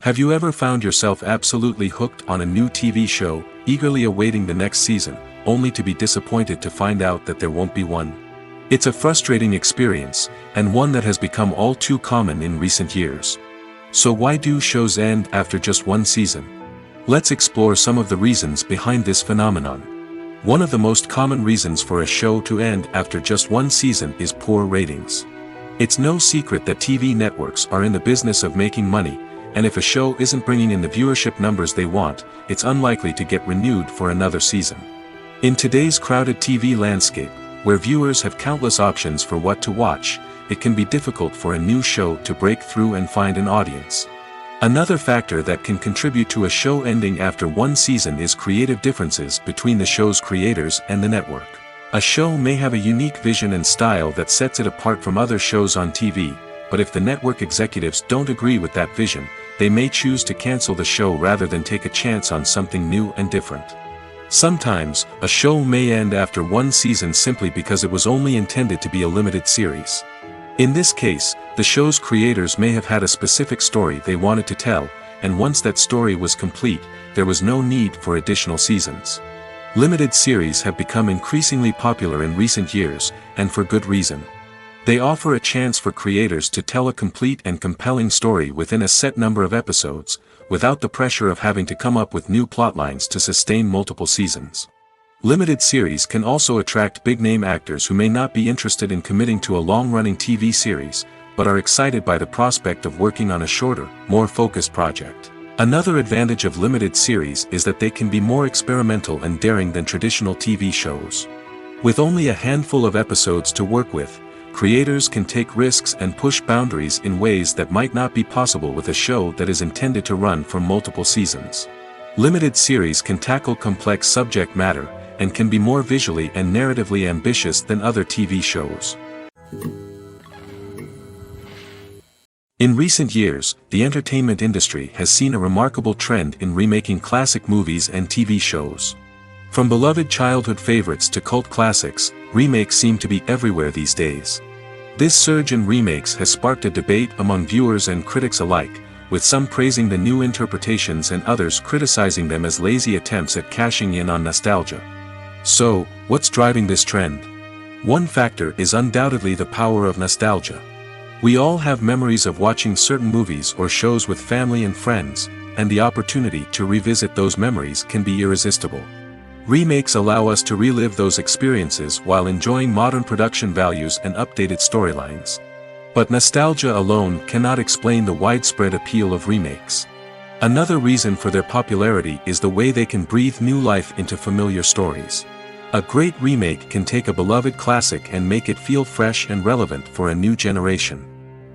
Have you ever found yourself absolutely hooked on a new TV show, eagerly awaiting the next season, only to be disappointed to find out that there won't be one? It's a frustrating experience, and one that has become all too common in recent years. So why do shows end after just one season? Let's explore some of the reasons behind this phenomenon. One of the most common reasons for a show to end after just one season is poor ratings. It's no secret that TV networks are in the business of making money, and if a show isn't bringing in the viewership numbers they want, it's unlikely to get renewed for another season. In today's crowded TV landscape, where viewers have countless options for what to watch, it can be difficult for a new show to break through and find an audience. Another factor that can contribute to a show ending after one season is creative differences between the show's creators and the network. A show may have a unique vision and style that sets it apart from other shows on TV, but if the network executives don't agree with that vision, they may choose to cancel the show rather than take a chance on something new and different. Sometimes, a show may end after one season simply because it was only intended to be a limited series. In this case, the show's creators may have had a specific story they wanted to tell, and once that story was complete, there was no need for additional seasons. Limited series have become increasingly popular in recent years, and for good reason. They offer a chance for creators to tell a complete and compelling story within a set number of episodes, without the pressure of having to come up with new plotlines to sustain multiple seasons. Limited series can also attract big-name actors who may not be interested in committing to a long-running TV series, but are excited by the prospect of working on a shorter, more focused project. Another advantage of limited series is that they can be more experimental and daring than traditional TV shows. With only a handful of episodes to work with, creators can take risks and push boundaries in ways that might not be possible with a show that is intended to run for multiple seasons. Limited series can tackle complex subject matter, and can be more visually and narratively ambitious than other TV shows. In recent years, the entertainment industry has seen a remarkable trend in remaking classic movies and TV shows. From beloved childhood favorites to cult classics, remakes seem to be everywhere these days. This surge in remakes has sparked a debate among viewers and critics alike, with some praising the new interpretations and others criticizing them as lazy attempts at cashing in on nostalgia. So, what's driving this trend? One factor is undoubtedly the power of nostalgia. We all have memories of watching certain movies or shows with family and friends, and the opportunity to revisit those memories can be irresistible. Remakes allow us to relive those experiences while enjoying modern production values and updated storylines. But nostalgia alone cannot explain the widespread appeal of remakes. Another reason for their popularity is the way they can breathe new life into familiar stories. A great remake can take a beloved classic and make it feel fresh and relevant for a new generation.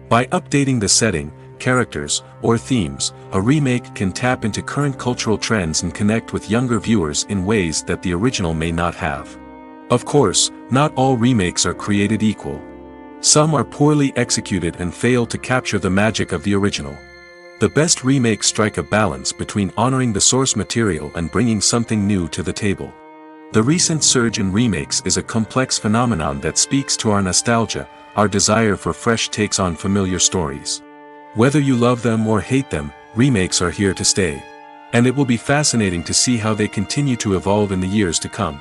By updating the setting, characters, or themes, a remake can tap into current cultural trends and connect with younger viewers in ways that the original may not have. Of course, not all remakes are created equal. Some are poorly executed and fail to capture the magic of the original. The best remakes strike a balance between honoring the source material and bringing something new to the table. The recent surge in remakes is a complex phenomenon that speaks to our nostalgia, our desire for fresh takes on familiar stories. Whether you love them or hate them, remakes are here to stay. And it will be fascinating to see how they continue to evolve in the years to come.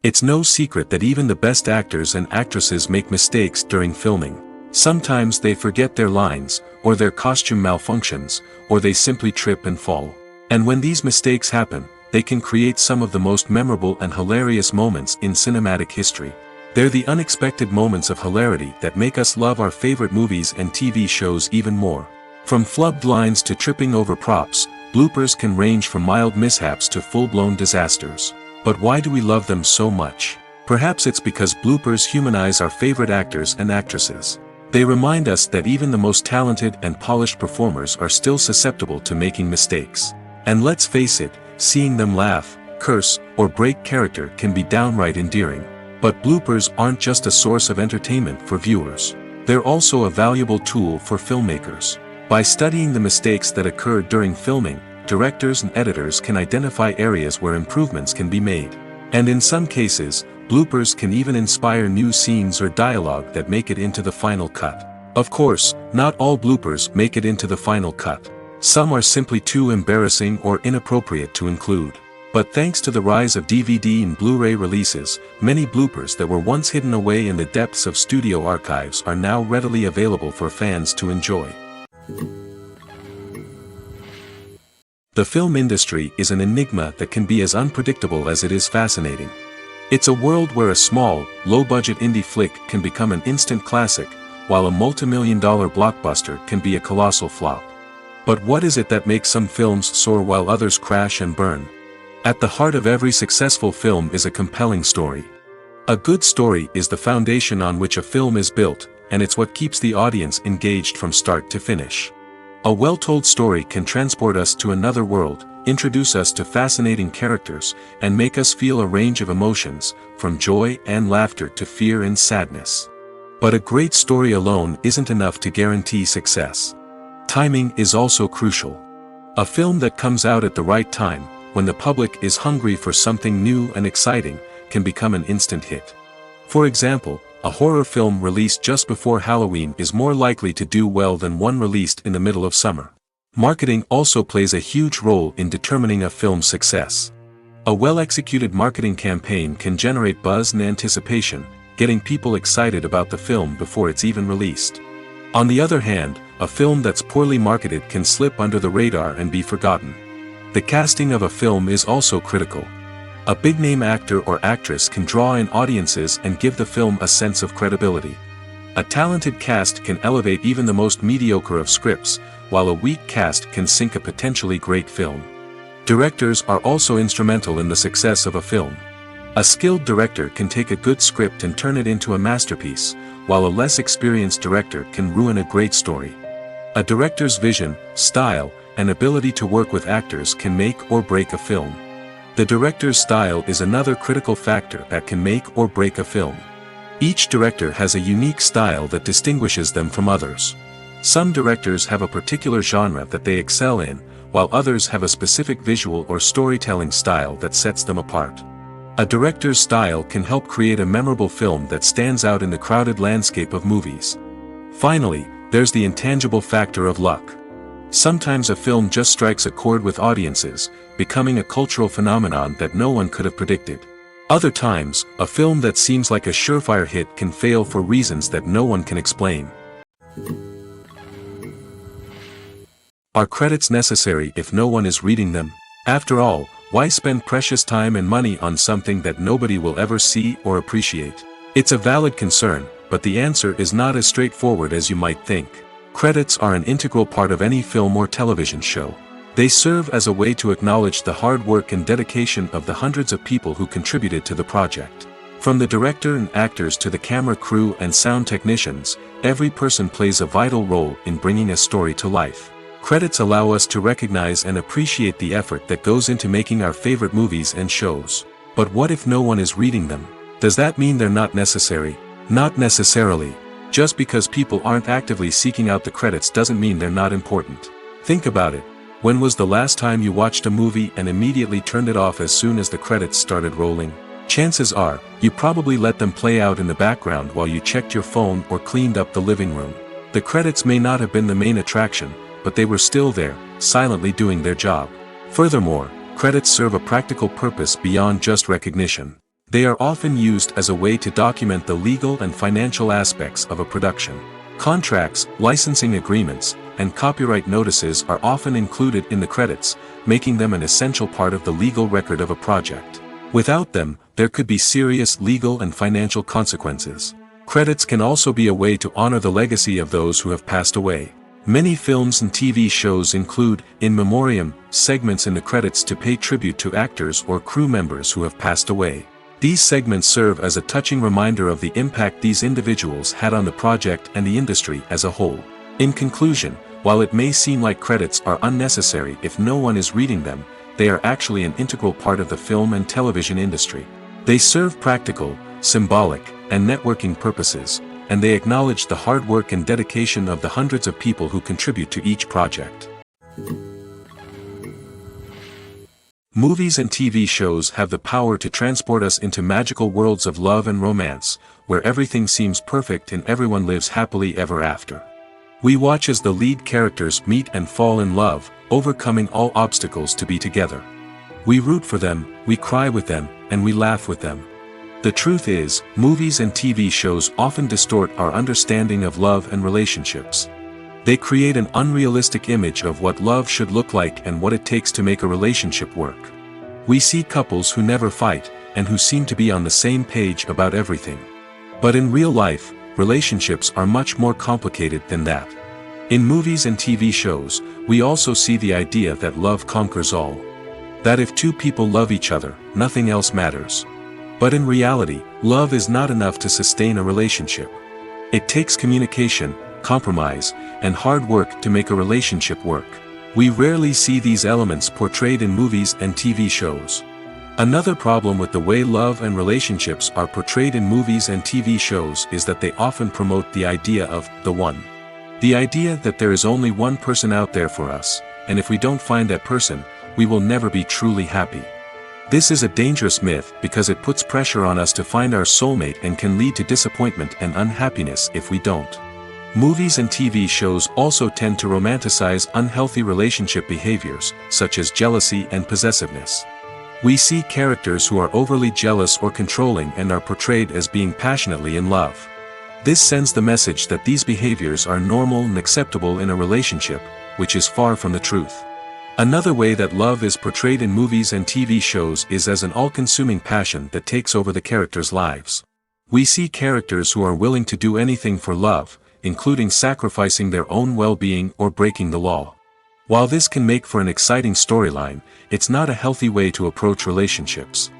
It's no secret that even the best actors and actresses make mistakes during filming. Sometimes they forget their lines, or their costume malfunctions, or they simply trip and fall. And when these mistakes happen, they can create some of the most memorable and hilarious moments in cinematic history. They're the unexpected moments of hilarity that make us love our favorite movies and TV shows even more. From flubbed lines to tripping over props, bloopers can range from mild mishaps to full-blown disasters. But why do we love them so much? Perhaps it's because bloopers humanize our favorite actors and actresses. They remind us that even the most talented and polished performers are still susceptible to making mistakes. And let's face it, seeing them laugh, curse, or break character can be downright endearing. But bloopers aren't just a source of entertainment for viewers. They're also a valuable tool for filmmakers. By studying the mistakes that occurred during filming, directors and editors can identify areas where improvements can be made. And in some cases, bloopers can even inspire new scenes or dialogue that make it into the final cut. Of course, not all bloopers make it into the final cut. Some are simply too embarrassing or inappropriate to include. But thanks to the rise of DVD and Blu-ray releases, many bloopers that were once hidden away in the depths of studio archives are now readily available for fans to enjoy. The film industry is an enigma that can be as unpredictable as it is fascinating. It's a world where a small, low-budget indie flick can become an instant classic, while a multi-million-dollar blockbuster can be a colossal flop. But what is it that makes some films soar while others crash and burn? At the heart of every successful film is a compelling story. A good story is the foundation on which a film is built, and it's what keeps the audience engaged from start to finish. A well-told story can transport us to another world, introduce us to fascinating characters, and make us feel a range of emotions, from joy and laughter to fear and sadness. But a great story alone isn't enough to guarantee success. Timing is also crucial. A film that comes out at the right time, when the public is hungry for something new and exciting, can become an instant hit. For example, a horror film released just before Halloween is more likely to do well than one released in the middle of summer. Marketing also plays a huge role in determining a film's success. A well-executed marketing campaign can generate buzz and anticipation, getting people excited about the film before it's even released. On the other hand, a film that's poorly marketed can slip under the radar and be forgotten. The casting of a film is also critical. A big-name actor or actress can draw in audiences and give the film a sense of credibility. A talented cast can elevate even the most mediocre of scripts, while a weak cast can sink a potentially great film. Directors are also instrumental in the success of a film. A skilled director can take a good script and turn it into a masterpiece, while a less experienced director can ruin a great story. A director's vision, style, and ability to work with actors can make or break a film. The director's style is another critical factor that can make or break a film. Each director has a unique style that distinguishes them from others. Some directors have a particular genre that they excel in, while others have a specific visual or storytelling style that sets them apart. A director's style can help create a memorable film that stands out in the crowded landscape of movies. Finally, there's the intangible factor of luck. Sometimes a film just strikes a chord with audiences, becoming a cultural phenomenon that no one could have predicted. Other times, a film that seems like a surefire hit can fail for reasons that no one can explain. Are credits necessary if no one is reading them? After all, why spend precious time and money on something that nobody will ever see or appreciate? It's a valid concern, but the answer is not as straightforward as you might think. Credits are an integral part of any film or television show. They serve as a way to acknowledge the hard work and dedication of the hundreds of people who contributed to the project. From the director and actors to the camera crew and sound technicians, every person plays a vital role in bringing a story to life. Credits allow us to recognize and appreciate the effort that goes into making our favorite movies and shows. But what if no one is reading them? Does that mean they're not necessary? Not necessarily. Just because people aren't actively seeking out the credits doesn't mean they're not important. Think about it. When was the last time you watched a movie and immediately turned it off as soon as the credits started rolling? Chances are, you probably let them play out in the background while you checked your phone or cleaned up the living room. The credits may not have been the main attraction, but they were still there, silently doing their job. Furthermore, credits serve a practical purpose beyond just recognition. They are often used as a way to document the legal and financial aspects of a production. Contracts, licensing agreements, and copyright notices are often included in the credits, making them an essential part of the legal record of a project. Without them, there could be serious legal and financial consequences. Credits can also be a way to honor the legacy of those who have passed away. Many films and TV shows include, in memoriam, segments in the credits to pay tribute to actors or crew members who have passed away. These segments serve as a touching reminder of the impact these individuals had on the project and the industry as a whole. In conclusion, while it may seem like credits are unnecessary if no one is reading them, they are actually an integral part of the film and television industry. They serve practical, symbolic, and networking purposes, and they acknowledge the hard work and dedication of the hundreds of people who contribute to each project. Movies and TV shows have the power to transport us into magical worlds of love and romance, where everything seems perfect and everyone lives happily ever after. We watch as the lead characters meet and fall in love, overcoming all obstacles to be together. We root for them, we cry with them, and we laugh with them. The truth is, movies and TV shows often distort our understanding of love and relationships. They create an unrealistic image of what love should look like and what it takes to make a relationship work. We see couples who never fight, and who seem to be on the same page about everything. But in real life, relationships are much more complicated than that. In movies and TV shows, we also see the idea that love conquers all. That if two people love each other, nothing else matters. But in reality, love is not enough to sustain a relationship. It takes communication, compromise, and hard work to make a relationship work. We rarely see these elements portrayed in movies and TV shows. Another problem with the way love and relationships are portrayed in movies and TV shows is that they often promote the idea of the one. The idea that there is only one person out there for us, and if we don't find that person, we will never be truly happy. This is a dangerous myth because it puts pressure on us to find our soulmate and can lead to disappointment and unhappiness if we don't. Movies and TV shows also tend to romanticize unhealthy relationship behaviors, such as jealousy and possessiveness. We see characters who are overly jealous or controlling and are portrayed as being passionately in love. This sends the message that these behaviors are normal and acceptable in a relationship, which is far from the truth. Another way that love is portrayed in movies and TV shows is as an all-consuming passion that takes over the characters' lives. We see characters who are willing to do anything for love, including sacrificing their own well-being or breaking the law. While this can make for an exciting storyline, it's not a healthy way to approach relationships.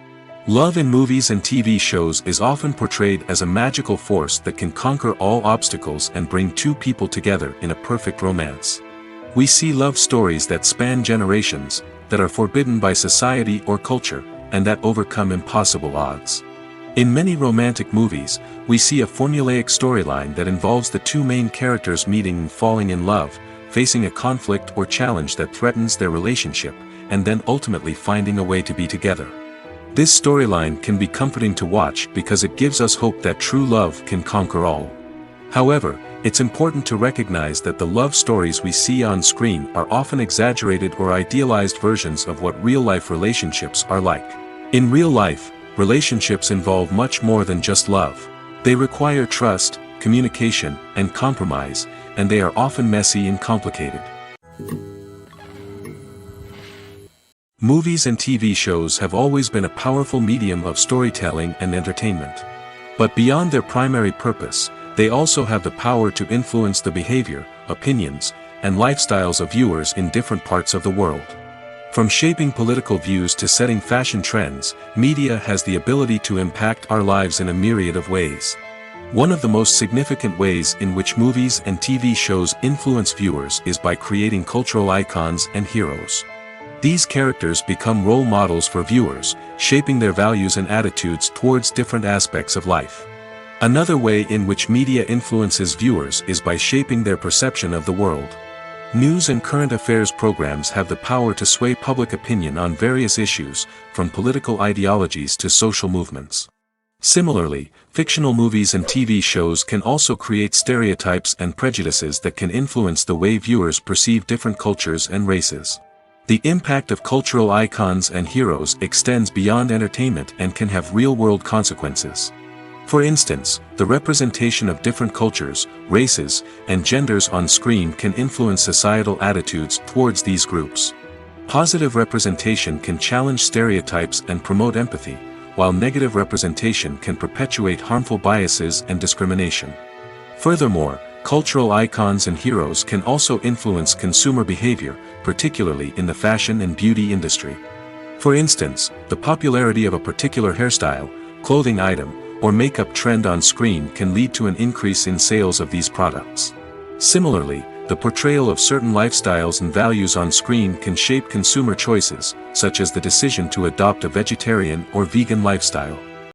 Love in movies and TV shows is often portrayed as a magical force that can conquer all obstacles and bring two people together in a perfect romance. We see love stories that span generations, that are forbidden by society or culture, and that overcome impossible odds. In many romantic movies, we see a formulaic storyline that involves the two main characters meeting and falling in love, facing a conflict or challenge that threatens their relationship, and then ultimately finding a way to be together. This storyline can be comforting to watch because it gives us hope that true love can conquer all. However, it's important to recognize that the love stories we see on screen are often exaggerated or idealized versions of what real-life relationships are like. In real life, relationships involve much more than just love. They require trust, communication, and compromise, and they are often messy and complicated. Movies and TV shows have always been a powerful medium of storytelling and entertainment. But beyond their primary purpose, they also have the power to influence the behavior, opinions, and lifestyles of viewers in different parts of the world. From shaping political views to setting fashion trends, media has the ability to impact our lives in a myriad of ways. One of the most significant ways in which movies and TV shows influence viewers is by creating cultural icons and heroes. These characters become role models for viewers, shaping their values and attitudes towards different aspects of life. Another way in which media influences viewers is by shaping their perception of the world. News and current affairs programs have the power to sway public opinion on various issues, from political ideologies to social movements. Similarly, fictional movies and TV shows can also create stereotypes and prejudices that can influence the way viewers perceive different cultures and races. The impact of cultural icons and heroes extends beyond entertainment and can have real-world consequences. For instance, the representation of different cultures, races, and genders on screen can influence societal attitudes towards these groups. Positive representation can challenge stereotypes and promote empathy, while negative representation can perpetuate harmful biases and discrimination. Furthermore, cultural icons and heroes can also influence consumer behavior, particularly in the fashion and beauty industry. For instance, the popularity of a particular hairstyle, clothing item, or makeup trend on screen can lead to an increase in sales of these products. Similarly, the portrayal of certain lifestyles and values on screen can shape consumer choices, such as the decision to adopt a vegetarian or vegan lifestyle.